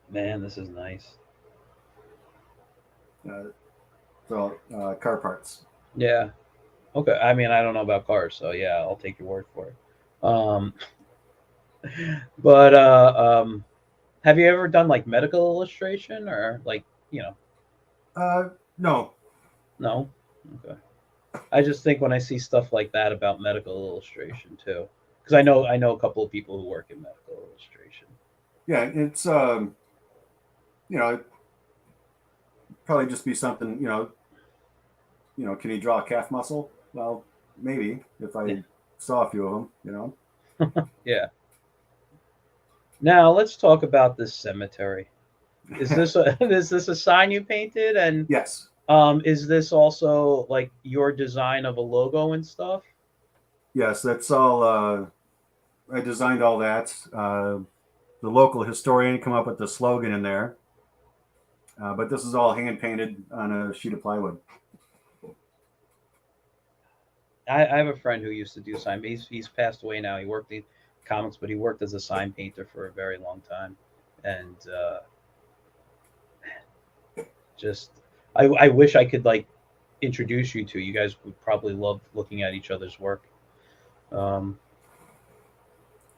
Man, this is nice. So car parts. Yeah. Okay. I mean, I don't know about cars, so yeah, I'll take your word for it. But have you ever done like medical illustration or like, you know, No. no? Okay. I just think when I see stuff like that about medical illustration too, because I know a couple of people who work in medical illustration. Yeah, it's it'd probably just be something. Can you draw a calf muscle? Well, maybe if I Yeah. saw a few of them. Yeah. Now let's talk about this cemetery. Is this a is this a sign you painted? And Yes. is this also like your design of a logo and stuff? Yes, that's all. I designed all that. The local historian come up with the slogan in there, but this is all hand painted on a sheet of plywood. I have a friend who used to do sign. He's passed away now. He worked in comics, but he worked as a sign painter for a very long time, and just I wish I could like introduce you to. You guys would probably love looking at each other's work. Um,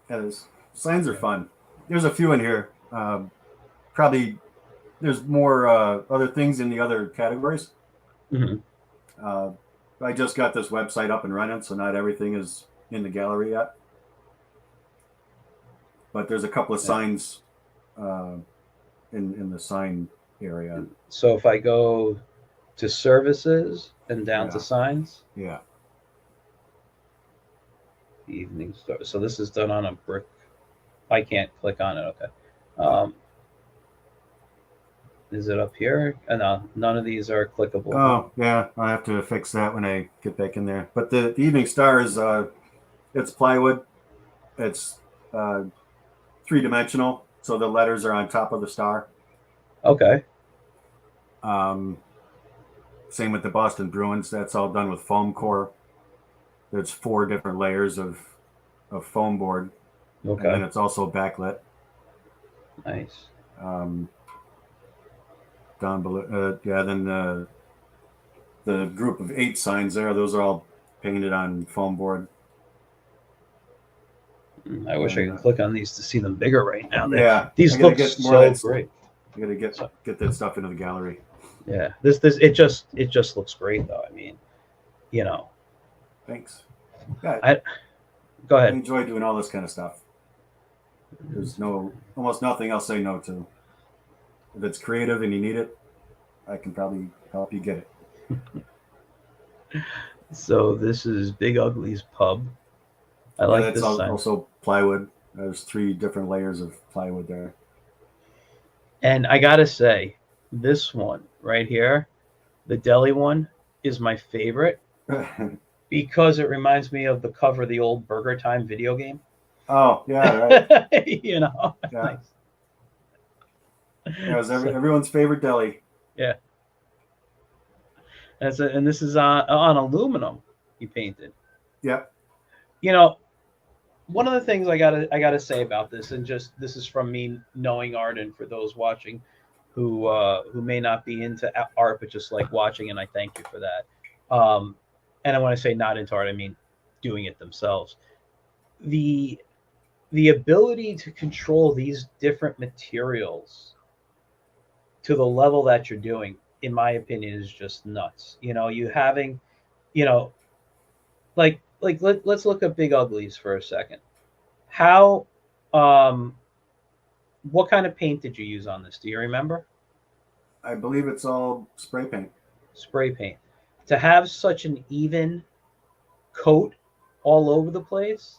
As signs are fun. There's a few in here. Probably there's more other things in the other categories. mhm. Uh, I just got this website up and running, so not everything is in the gallery yet. But there's a couple of Yeah. signs in the sign area. So if I go to services and down to Yeah. signs, Yeah. evening star. So this is done on a brick. I can't click on it. Okay. Oh. Is it up here? No, none of these are clickable. Oh, yeah. I'll have to fix that when I get back in there. But the evening star is it's plywood. It's 3-dimensional, so the letters are on top of the star. Okay. Same with the Boston Bruins. That's all done with foam core. There's 4 different layers of foam board, Okay. and then it's also backlit. Nice. Down below, then the group of 8 signs there, those are all painted on foam board. I wish I could click on these to see them bigger right now. Yeah, These look so great. I gotta get that stuff into the gallery. Yeah, this it just looks great though. I mean, you know. Thanks. Yeah, Go I ahead. enjoy doing all this kind of stuff. There's almost nothing I'll say no to. If it's creative and you need it, I can probably help you get it. So this is Big Ugly's pub. I like that's this sign. Also plywood. There's 3 different layers of plywood there. And I gotta say, this one right here, the deli one, is my favorite because it reminds me of the cover of the old Burger Time video game. Oh, yeah, right. You know, Yeah. nice. It was everyone's favorite deli. Yeah. And this is on aluminum he painted. Yeah. You know, one of the things I gotta say about this, and just this is from me knowing art, and for those watching who may not be into art but just like watching, and I thank you for that. And when I say not into art, I mean doing it themselves. The ability to control these different materials to the level that you're doing, in my opinion, is just nuts. You know, you having, you know, let's look at Big Uglies for a second. How, what kind of paint did you use on this? Do you remember? I believe it's all spray paint. Spray paint. To have such an even coat all over the place,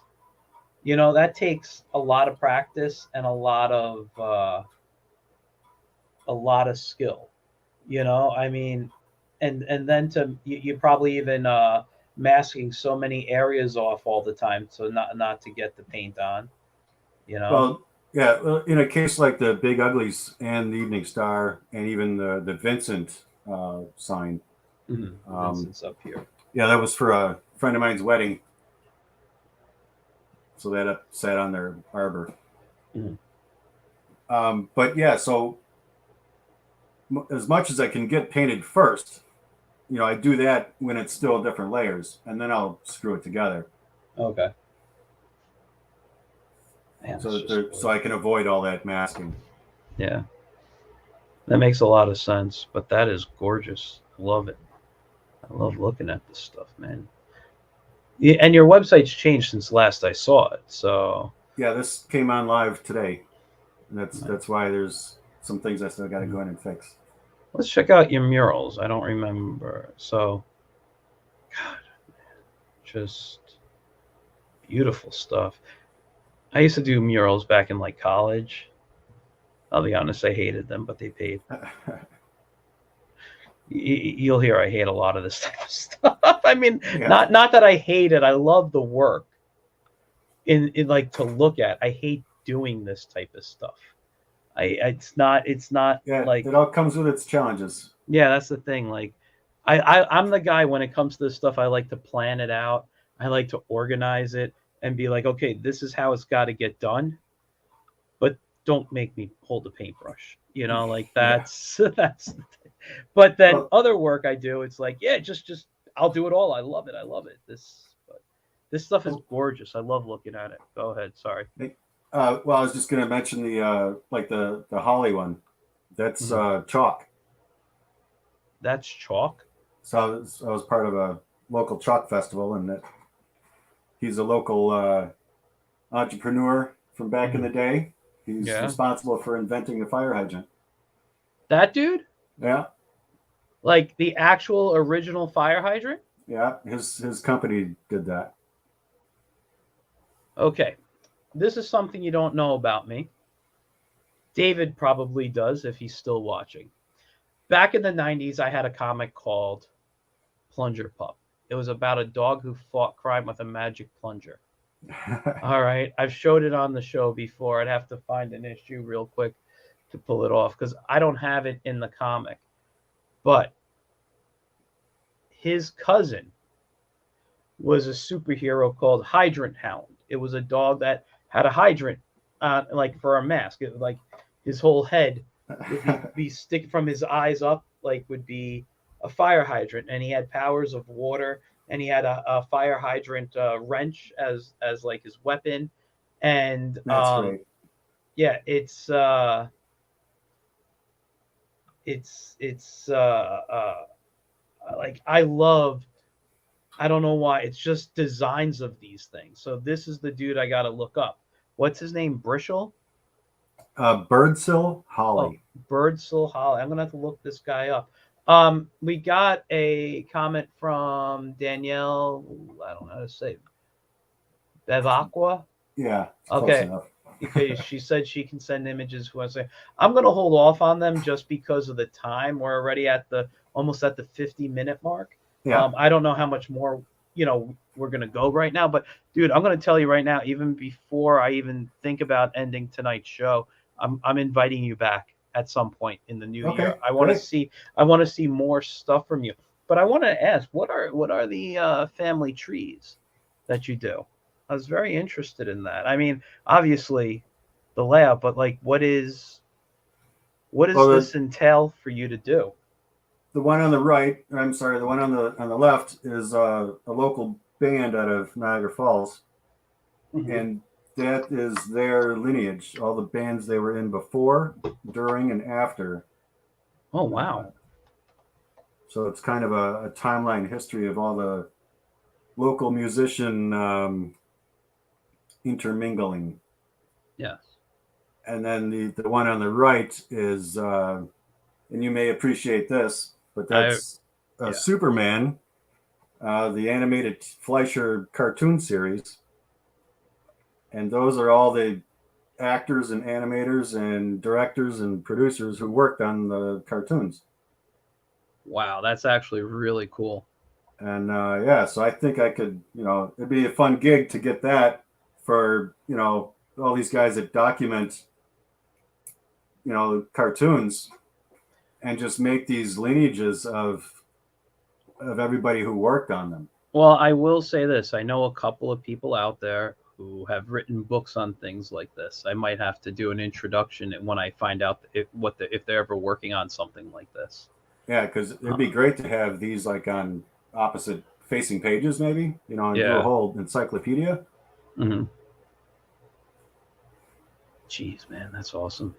You know, that takes a lot of practice and a lot of skill. You know, I mean, and then you probably even masking so many areas off all the time, so not to get the paint on. You know. Well, yeah, well, in a case like the Big Uglies and the Evening Star and even the Vincent sign, Mm-hmm. um, Vincent's up here. yeah, that was for a friend of mine's wedding, so that sat on their arbor. Mm-hmm. But yeah, so as much as I can get painted first, I do that when it's still different layers, and then I'll screw it together Okay. Man, so that's just so gorgeous. I can avoid all that masking. Yeah, that makes a lot of sense. But that is gorgeous. I love it. I love looking at this stuff, man. Yeah, and your website's changed since last I saw it. So Yeah, this came on live today, and nice. that's why there's some things I still got to Mhm. go in and fix. Let's check out your murals. I don't remember. So, God, just beautiful stuff. I used to do murals back in like college. I'll be honest, I hated them, but they paid. You'll hear I hate a lot of this type of stuff. I mean, Yeah, not that I hate it. I love the work in like to look at. I hate doing this type of stuff. It's not yeah, like, it all comes with its challenges. yeah, that's the thing. Like, I'm the guy when it comes to this stuff. I like to plan it out. I like to organize it and be like, okay, this is how it's got to get done, but don't make me hold the paintbrush. You know, like Yeah. that's. But then Well, other work I do, it's like, yeah, just I'll do it all. I love it. I love it. This stuff is well, gorgeous. I love looking at it. Go ahead. Sorry. well, I was just going to mention the like the holly one. That's Mhm. chalk. That's chalk. So I was part of a local chalk festival, and he's a local entrepreneur from back in Mhm. the day. He's Yeah. responsible for inventing the fire hydrant. That dude, Yeah, like the actual original fire hydrant. yeah. His company did that. Okay, this is something you don't know about me. David probably does if he's still watching. Back in the 90s, I had a comic called Plunger Pup. It was about a dog who fought crime with a magic plunger. All right, I've showed it on the show before. I'd have to find an issue real quick to pull it off because I don't have it in the comic. But his cousin was a superhero called Hydrant Hound. It was a dog that had a hydrant, like for a mask. It, like his whole head would be stick from his eyes up, like would be a fire hydrant, and he had powers of water, and he had a fire hydrant wrench as like his weapon, and That's great. yeah, it's like I love. I don't know why. It's just designs of these things. So this is the dude I got to look up. What's his name? Brishel? Birdsill Oh, holly. Birdsill Holly. I'm gonna have to look this guy up. We got a comment from Danielle. I don't know how to say Bevacqua. Yeah, it's close Okay, enough. because she said she can send images. Who I say I'm gonna hold off on them just because of the time. We're already at the almost at the 50-minute mark. Yeah. I don't know how much more we're gonna go right now, but dude, I'm gonna tell you right now, even before I even think about ending tonight's show, I'm inviting you back at some point in the new year. Okay. Great. I want to see more stuff from you. But I want to ask, what are the family trees that you do? I was very interested in that. I mean, obviously the layout, but like what does Well, this entail for you to do? the one on the right, I'm sorry, the one on the left is a local band out of Niagara Falls, Mm-hmm. and that is their lineage. All the bands they were in before, during, and after. Oh wow. Uh, so it's kind of a timeline history of all the local musician intermingling. Yes. And then the one on the right is, and you may appreciate this, but I that's Yeah. Superman, the animated Fleischer cartoon series. and those are all the actors and animators and directors and producers who worked on the cartoons. Wow, that's actually really cool. And yeah, so I think I could, it'd be a fun gig to get that for, all these guys that document, cartoons, and just make these lineages of everybody who worked on them. Well, I will say this. I know a couple of people out there who have written books on things like this. I might have to do an introduction when I find out if they're ever working on something like this. Yeah, because it'd be great to have these like on opposite facing pages, maybe, and do a Yeah. whole encyclopedia. Mm-hmm. Jeez, man, that's awesome.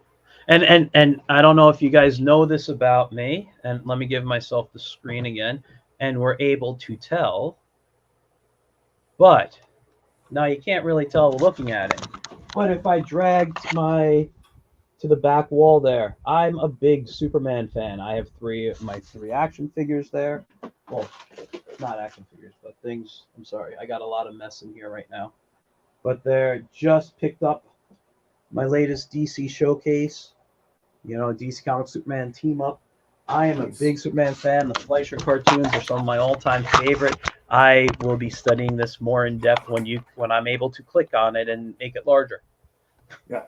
And I don't know if you guys know this about me. And let me give myself the screen again. And we're able to tell. But now you can't really tell looking at it. But if I dragged to the back wall there, I'm a big Superman fan. I have my three action figures there. Well, not action figures, but things. I'm sorry, I got a lot of mess in here right now. But they're just picked up my latest DC showcase. DC Comics Superman team up. I am a big Superman fan. The Fleischer cartoons are some of my all-time favorite. I will be studying this more in depth when I'm able to click on it and make it larger. Yeah,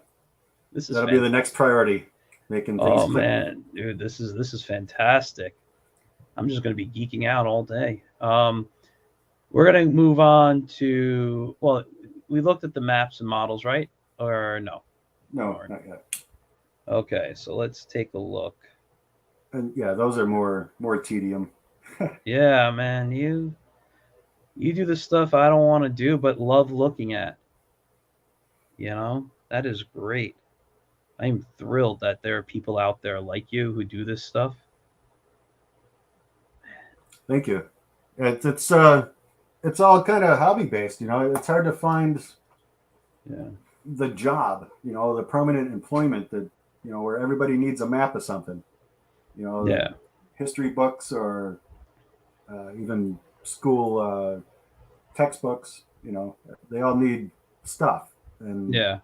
That'll be the next priority. Making things. Oh man, dude, this is fantastic. I'm just going to be geeking out all day. We're going to move on to, well, we looked at the maps and models, right? Or no? No, not yet. Okay, so let's take a look. And yeah, those are more tedium. Yeah, man, you do the stuff I don't want to do, but love looking at. That is great. I'm thrilled that there are people out there like you who do this stuff. Thank you. It's all kind of hobby based. It's hard to find the job, the permanent employment that, where everybody needs a map of something, history books or even school textbooks, they all need stuff. And yeah.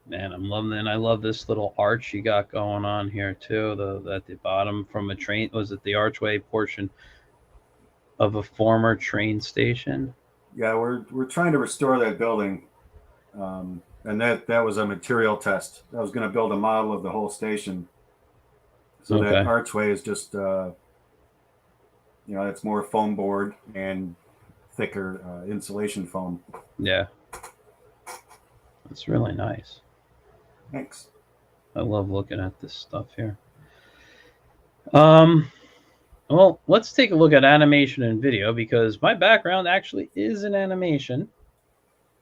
Man, I'm loving it. And I love this little arch you got going on here too. At the bottom from a train, was it the archway portion of a former train station? Yeah, we're trying to restore that building, and that was a material test. I was going to build a model of the whole station, so that archway is just it's more foam board and thicker insulation foam. Yeah, it's really nice. Thanks. I love looking at this stuff here. Well, let's take a look at animation and video because my background actually is in animation.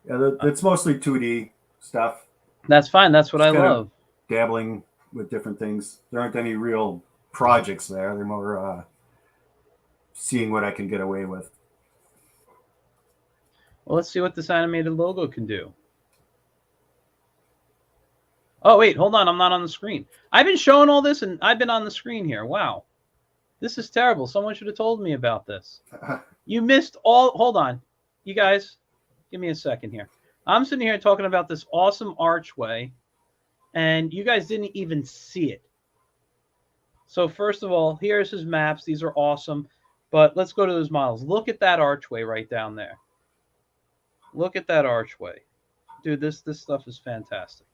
Yeah, it's mostly 2D stuff. That's fine. That's what I love. Dabbling with different things. There aren't any real projects there. They're more seeing what I can get away with. Well, let's see what this animated logo can do. Oh, wait, hold on. I'm not on the screen. I've been showing all this, and I've been on the screen here. Wow. This is terrible. Someone should have told me about this. You missed all... Hold on. You guys, give me a second here. I'm sitting here talking about this awesome archway, and you guys didn't even see it. So first of all, here's his maps. These are awesome. But let's go to those models. Look at that archway right down there. Look at that archway. Dude, this stuff is fantastic.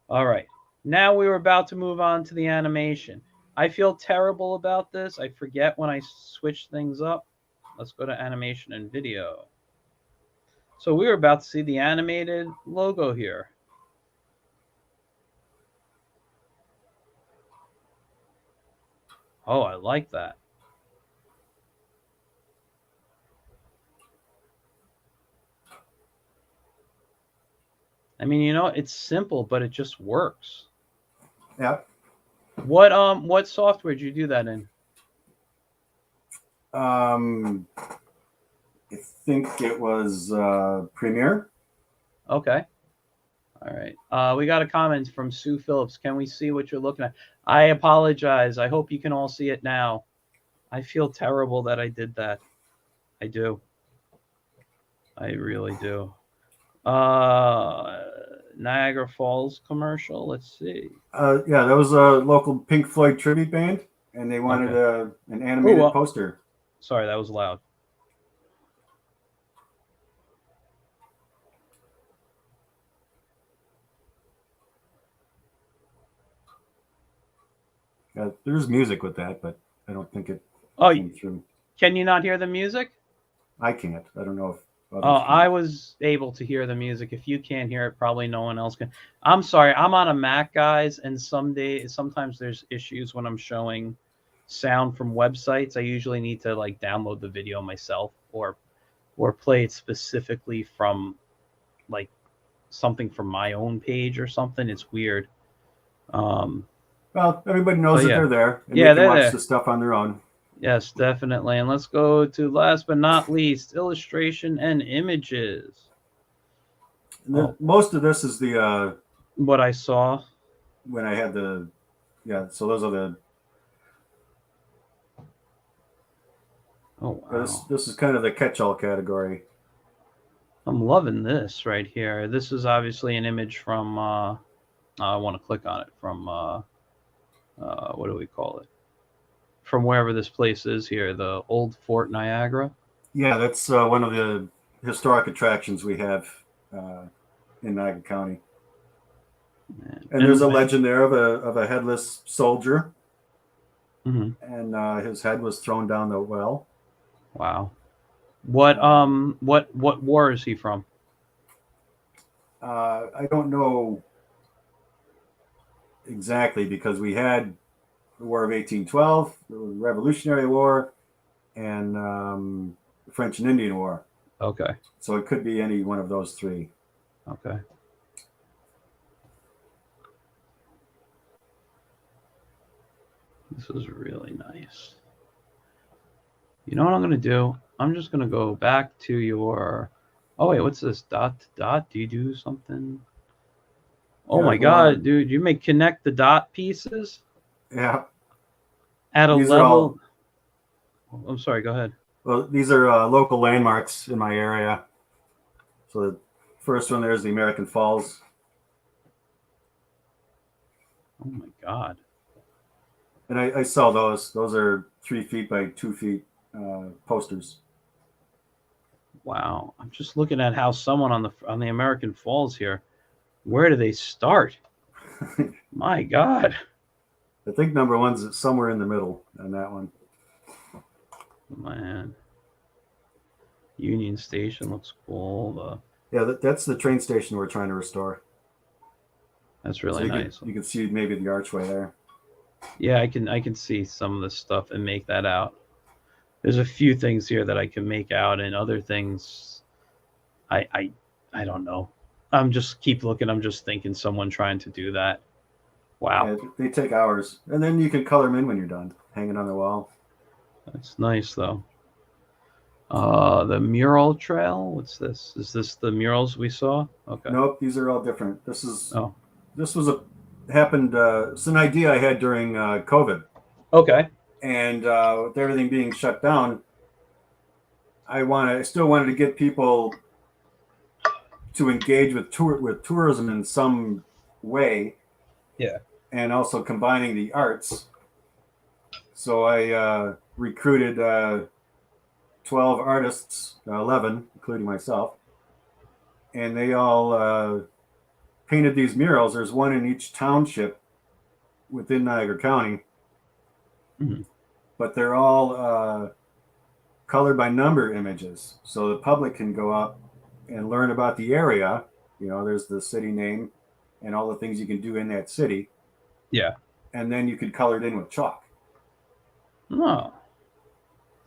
All right. Now we were about to move on to the animation. I feel terrible about this. I forget when I switch things up. Let's go to animation and video. So we were about to see the animated logo here. Oh, I like that. I mean, it's simple, but it just works. Yeah. What software did you do that in? I think it was Premiere. Okay. All right. We got a comment from Sue Phillips. Can we see what you're looking at? I apologize. I hope you can all see it now. I feel terrible that I did that. I do. I really do. Uh, Niagara Falls commercial. Let's see. Yeah, that was a local Pink Floyd tribute band, and they wanted Okay. an Oh, animated poster. sorry, that was loud. There's music with that, but I don't think it Oh, came through. can you not hear the music? I can't. I don't know if Oh, others I can. was able to hear the music. If you can't hear it, probably no one else can. I'm sorry. I'm on a Mac, guys, and sometimes there's issues when I'm showing sound from websites. I usually need to like download the video myself or play it specifically from like something from my own page or something. It's weird. Um, Well, everybody knows but that yeah, they're there, and they yeah, can they're watch there. the stuff on their own. Yes, definitely. And let's go to last but not least, illustration and images. And Oh, most of this is the what I saw. when I had the yeah. So those are the Oh this wow. this is kind of the catch-all category. I'm loving this right here. This is obviously an image from I want to click on it from what do we call it? From wherever this place is here, the old Fort Niagara. Yeah, that's one of the historic attractions we have uh, in Niagara County. And there's a And legend there of a headless soldier, mhm, and his head was thrown down the well. wow. Uh, What war is he from? I don't know exactly because we had the War of 1812, the Revolutionary War, and the French and Indian War. Okay. So it could be any one of those three. Okay. This is really nice. You know what I'm gonna do? I'm just gonna go back to your. Oh wait, what's this? Dot to dot? Do you do something? Oh Yeah, my go god, on. dude! You may connect the dot pieces Yeah, at a these are level. all I'm sorry. Go ahead. well. These are local landmarks in my area. So the first one there is the American Falls. Oh my god! And I saw those. Those are 3 feet by 2 feet posters. Wow! I'm just looking at how someone on the American Falls here. Where do they start? My god! I think number one's somewhere in the middle on that one. Man, Union Station looks cool. Yeah, that's the train station we're trying to restore. That's So really nice. you can see maybe the archway there. Yeah, I can see some of this stuff and make that out. There's a few things here that I can make out, and other things I I I don't know. I'm just keep looking. I'm just thinking someone trying to do that. Wow, Yeah, they take hours, and then you can color them in when you're done, hanging on the wall. that's nice though. The mural trail. What's this? Is this the murals we saw? Okay. Nope, these are all different. Oh, This was a happened. It's an idea I had during COVID, okay. and with everything being shut down, I still wanted to get people to engage with tourism in some way, Yeah. and also combining the arts. So I recruited 12 artists, 11 including myself, and they all painted these murals. There's one in each township within Niagara County, Mhm. but they're all colored by number images, so the public can go up and learn about the area. You know, there's the city name and all the things you can do in that city, Yeah. and then you could color it in with chalk. Oh,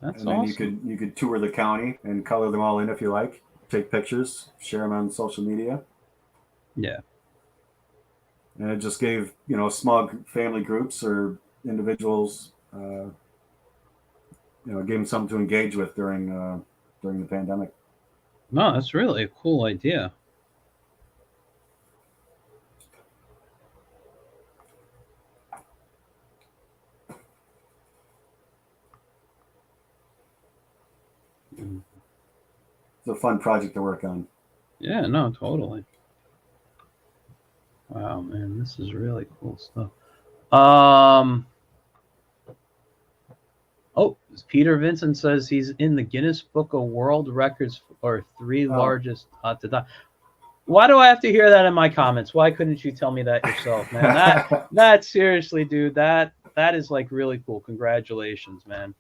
that's And then awesome. you could tour the county and color them all in if you like. Take pictures, share them on social media, Yeah. and it just gave small family groups or individuals, gave them something to engage with during the pandemic. No, that's really a cool idea. a fun project to work on. Yeah, no, totally. Wow, man, this is really cool stuff. Um, oh, Peter Vincent says he's in the Guinness Book of World Records for three Oh. largest hot to die. Why do I have to hear that in my comments? Why couldn't you tell me that yourself, man? That seriously, dude, that is like really cool. Congratulations, man.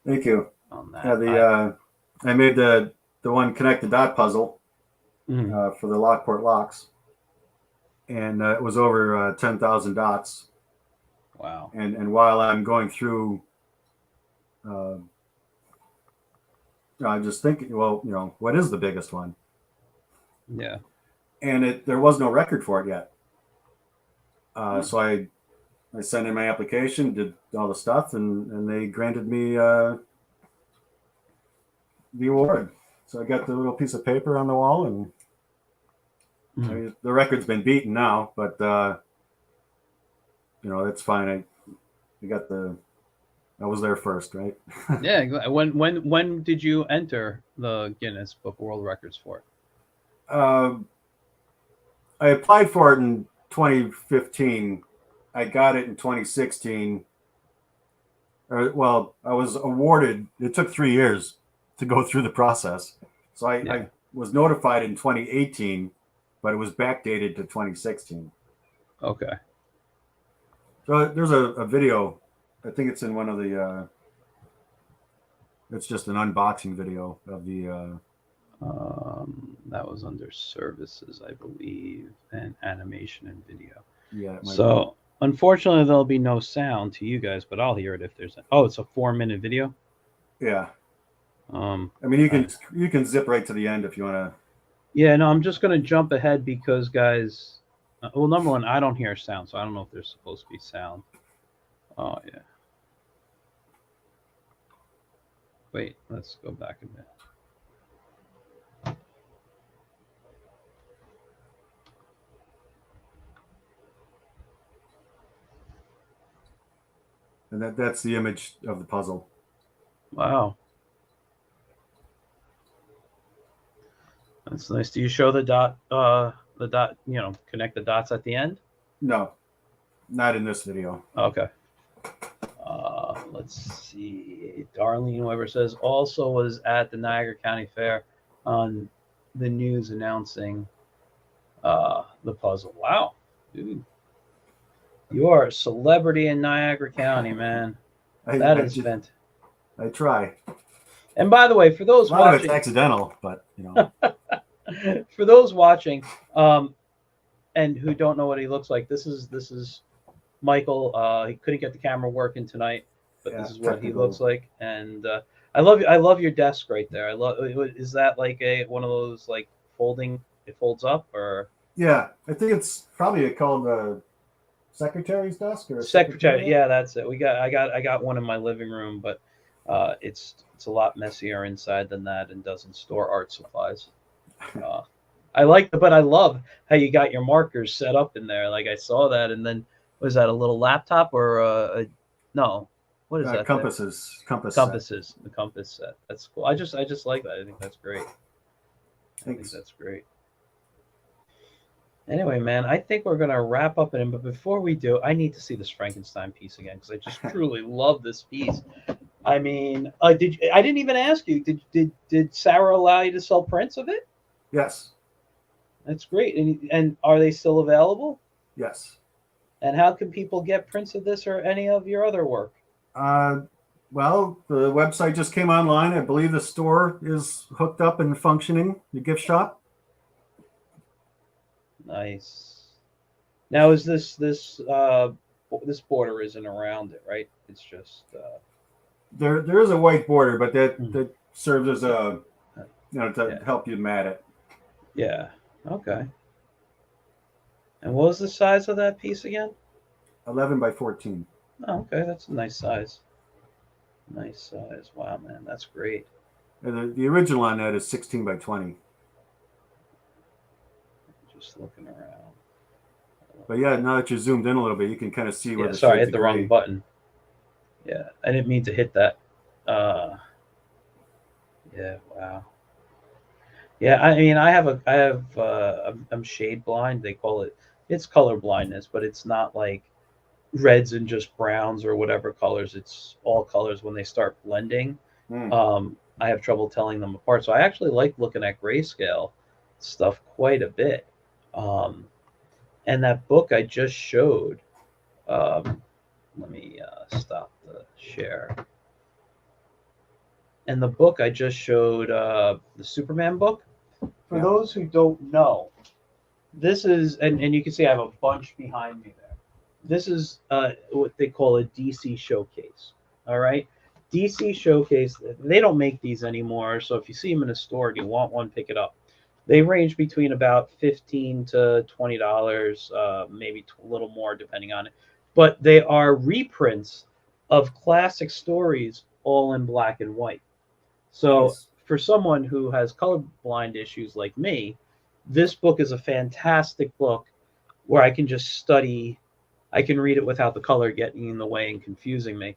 Thank you. On that. Yeah, I made the one connect the dot puzzle for the Lockport locks, and it was over 10,000 dots. Wow. And while I'm going through, I'm just thinking, well, what is the biggest one? Yeah. And there was no record for it yet. So I sent in my application, did all the stuff, and they granted me the award. So I got the little piece of paper on the wall, and I mean, the record's been beaten now, but that's fine. I was there first, right? Yeah. When did you enter the Guinness Book of World Records for it? I applied for it in 2015. I got it in 2016. Well, I was awarded. It took 3 years to go through the process. So I was notified in 2018, but it was backdated to 2016. Okay. So there's a video. I think it's in one of the. It's just an unboxing video of the. That was under services, I believe, and animation and video. Yeah. So unfortunately, there'll be no sound to you guys, but I'll hear it if there's. It's a 4-minute video. Yeah. I mean, you can zip right to the end if you want to. Yeah, no, I'm just gonna jump ahead because, guys. Well, number one, I don't hear sound, so I don't know if there's supposed to be sound. Oh yeah. Wait, let's go back a bit. And that's the image of the puzzle. Wow. That's nice. Do you show the dot, connect the dots at the end? No, not in this video. Okay. Let's see. Darlene Weber says also was at the Niagara County Fair on the news announcing the puzzle. Wow, dude. You are a celebrity in Niagara County, man. That is fantastic. I try. And by the way, for those watching, of it's accidental, but for those watching, and who don't know what he looks like, this is Michael. He couldn't get the camera working tonight, but this is what he looks like. And I love your desk right there. Is that like one of those like folding? It folds up, or? Yeah, I think it's probably called the secretary's desk or secretary. Yeah, that's it. I got one in my living room, but it's a lot messier inside than that and doesn't store art supplies. I love how you got your markers set up in there. Like I saw that, and then was that a little laptop or no? What is that? Compasses. Compasses. The compass set. That's cool. I just like that. I think that's great. I think that's great. Anyway, man, I think we're gonna wrap up in. But before we do, I need to see this Frankenstein piece again because I just truly love this piece. I mean, I didn't even ask you. Did Sarah allow you to sell prints of it? Yes. That's great. And are they still available? Yes. And how can people get prints of this or any of your other work? Well, the website just came online. I believe the store is hooked up and functioning. The gift shop. Nice. Now, is this border isn't around it, right? It's just there is a white border, but that serves as a to help you mat it. Yeah. Okay. And what was the size of that piece again? 11 by 14. Oh, okay, that's a nice size. Nice size. Wow, man, that's great. And the original on that is 16 by 20. Just looking around. But yeah, now that you're zoomed in a little bit, you can kind of see where the sorry, I hit the wrong button. Yeah, I didn't mean to hit that. Yeah, wow. Yeah, I mean, I'm shade blind. They call it, it's color blindness, but it's not like reds and just browns or whatever colors. It's all colors when they start blending. Hmm. I have trouble telling them apart. So I actually like looking at grayscale stuff quite a bit. Um, and that book I just showed, um, let me stop the share. And the book I just showed, the Superman book, for Yeah. those who don't know, this is, and you can see I have a bunch behind me there. This is what they call a DC showcase. All right. DC showcase, they don't make these anymore. So if you see them in a store and you want one, pick it up. They range between about $15 to $20, maybe a little more depending on it. But they are reprints of classic stories, all in black and white. So Nice. for someone who has colorblind issues like me, this book is a fantastic book where I can just study. I can read it without the color getting in the way and confusing me.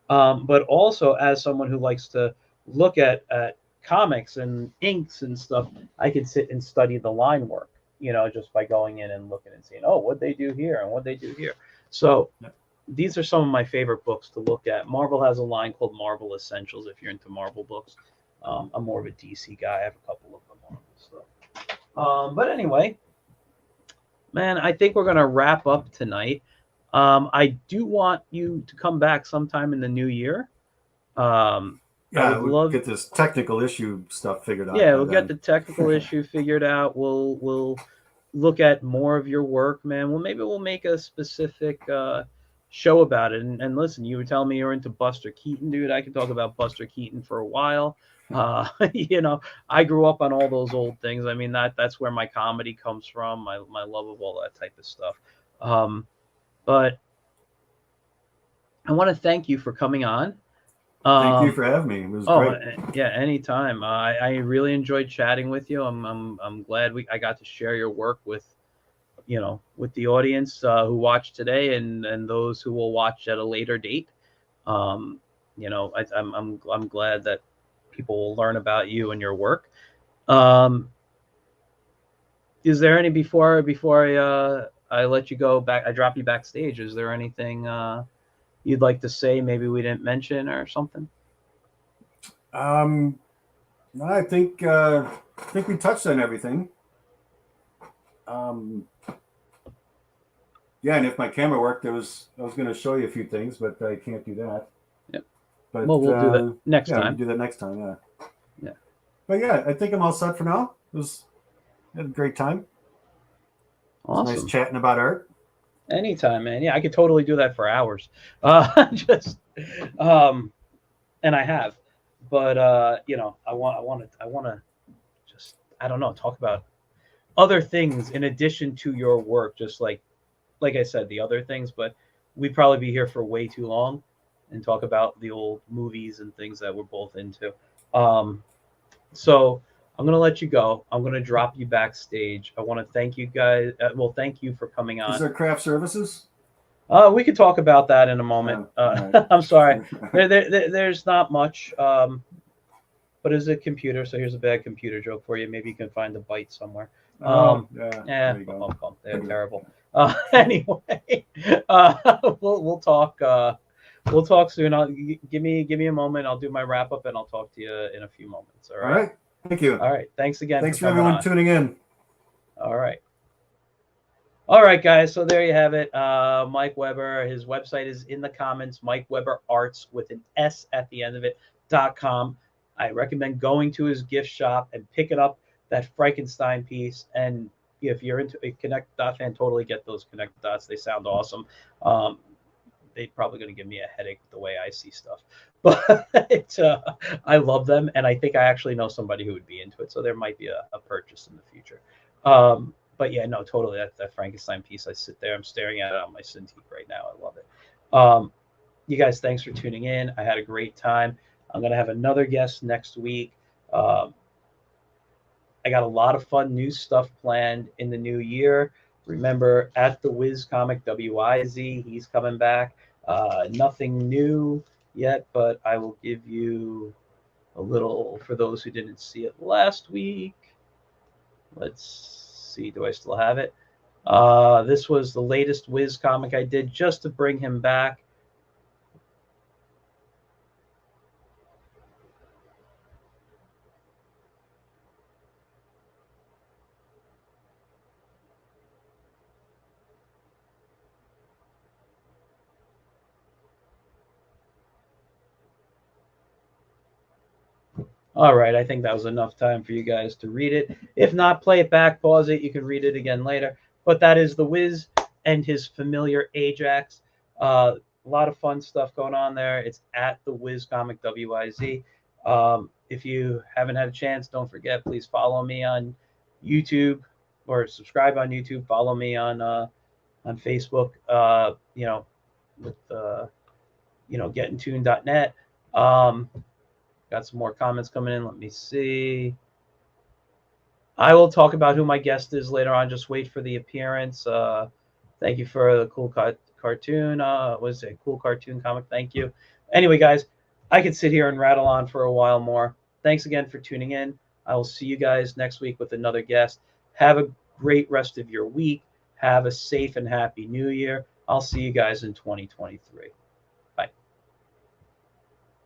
But also, as someone who likes to look at comics and inks and stuff, I can sit and study the line work, just by going in and looking and seeing, oh, what they do here and what they do here. So Yeah. these are some of my favorite books to look at. Marvel has a line called Marvel Essentials if you're into Marvel books. I'm more of a DC guy. I have a couple of the Marvel stuff. But anyway, man, I think we're gonna wrap up tonight. I do want you to come back sometime in the new year. I Yeah, would we'll love, get this technical issue stuff figured out yeah, by we'll get then. the technical issue figured out. We'll look at more of your work, man. Well, maybe we'll make a specific show about it. And listen, you were telling me you're into Buster Keaton, dude. I can talk about Buster Keaton for a while. You know, I grew up on all those old things. I mean, that's where my comedy comes from. My love of all that type of stuff. But I want to thank you for coming on. Thank you Um, for having me. It was Oh, great. yeah, anytime. I really enjoyed chatting with you. I'm glad I got to share your work with, with the audience who watched today, and those who will watch at a later date. Um, I'm glad that people will learn about you and your work. Um, is there any, before I let you go back, I drop you backstage? Is there anything you'd like to say? Maybe we didn't mention or something. Um, no, I think we touched on everything. Um, yeah, and if my camera worked, I was going to show you a few things, but I can't do that. Yep. But Well, we'll do that next yeah, we can time. do that next time. Yeah, Yeah. but yeah, I think I'm all set for now. Had a great time. It was nice Awesome. chatting about art. Anytime, man. Yeah, I could totally do that for hours. Just um and I have. But I want to just, I don't know, talk about other things in addition to your work, just like I said, the other things, but we'd probably be here for way too long and talk about the old movies and things that we're both into. Um so I'm gonna let you go. I'm gonna drop you backstage. I want to thank you guys. Well, thank you for coming Is on. there craft services? We could talk about that in a moment. Yeah, all I'm sorry. right. There's not much, but it's a computer. So here's a bad computer joke for you. Maybe you can find the byte somewhere. Oh, yeah, Yeah, there you go. they're terrible. Anyway, uh, we'll talk. We'll talk soon. Give me a moment. I'll do my wrap up and I'll talk to you in a few moments. All All right. right. Thank you. All right. Thanks again for Thanks for coming everyone on. tuning in. All right. All right, guys. So there you have it. Mike Weber. His website is in the comments. Mike Weber Arts with an S at the end of it.com. I recommend going to his gift shop and picking up that Frankenstein piece. And if you're into a Connect Dot fan, totally get those Connect Dots. They sound awesome. Um, they're probably going to give me a headache the way I see stuff, but I love them, and I think I actually know somebody who would be into it. So there might be a purchase in the future. But yeah, no, totally. That Frankenstein piece, I sit there, I'm staring at it on my Cintiq right now. I love it. You guys, thanks for tuning in. I had a great time. I'm gonna have another guest next week. Um, I got a lot of fun new stuff planned in the new year. Remember, at the Wiz Comic WIZ, he's coming back. Nothing new yet, but I will give you a little for those who didn't see it last week. Let's see. Do I still have it? This was the latest Wiz comic I did just to bring him back. All right, I think that was enough time for you guys to read it. If not, play it back, pause it. You can read it again later. But that is the Wiz and his familiar Ajax. A lot of fun stuff going on there. It's at the Wiz Comic WIZ. If you haven't had a chance, don't forget, please follow me on YouTube or subscribe on YouTube. Follow me on Facebook. With getintoon.net. Got some more comments coming in. Let me see. I will talk about who my guest is later on. Just wait for the appearance. Thank you for the cool cartoon. Was it a cool cartoon comic? Thank you. Anyway, guys, I could sit here and rattle on for a while more. Thanks again for tuning in. I will see you guys next week with another guest. Have a great rest of your week. Have a safe and happy new year. I'll see you guys in 2023.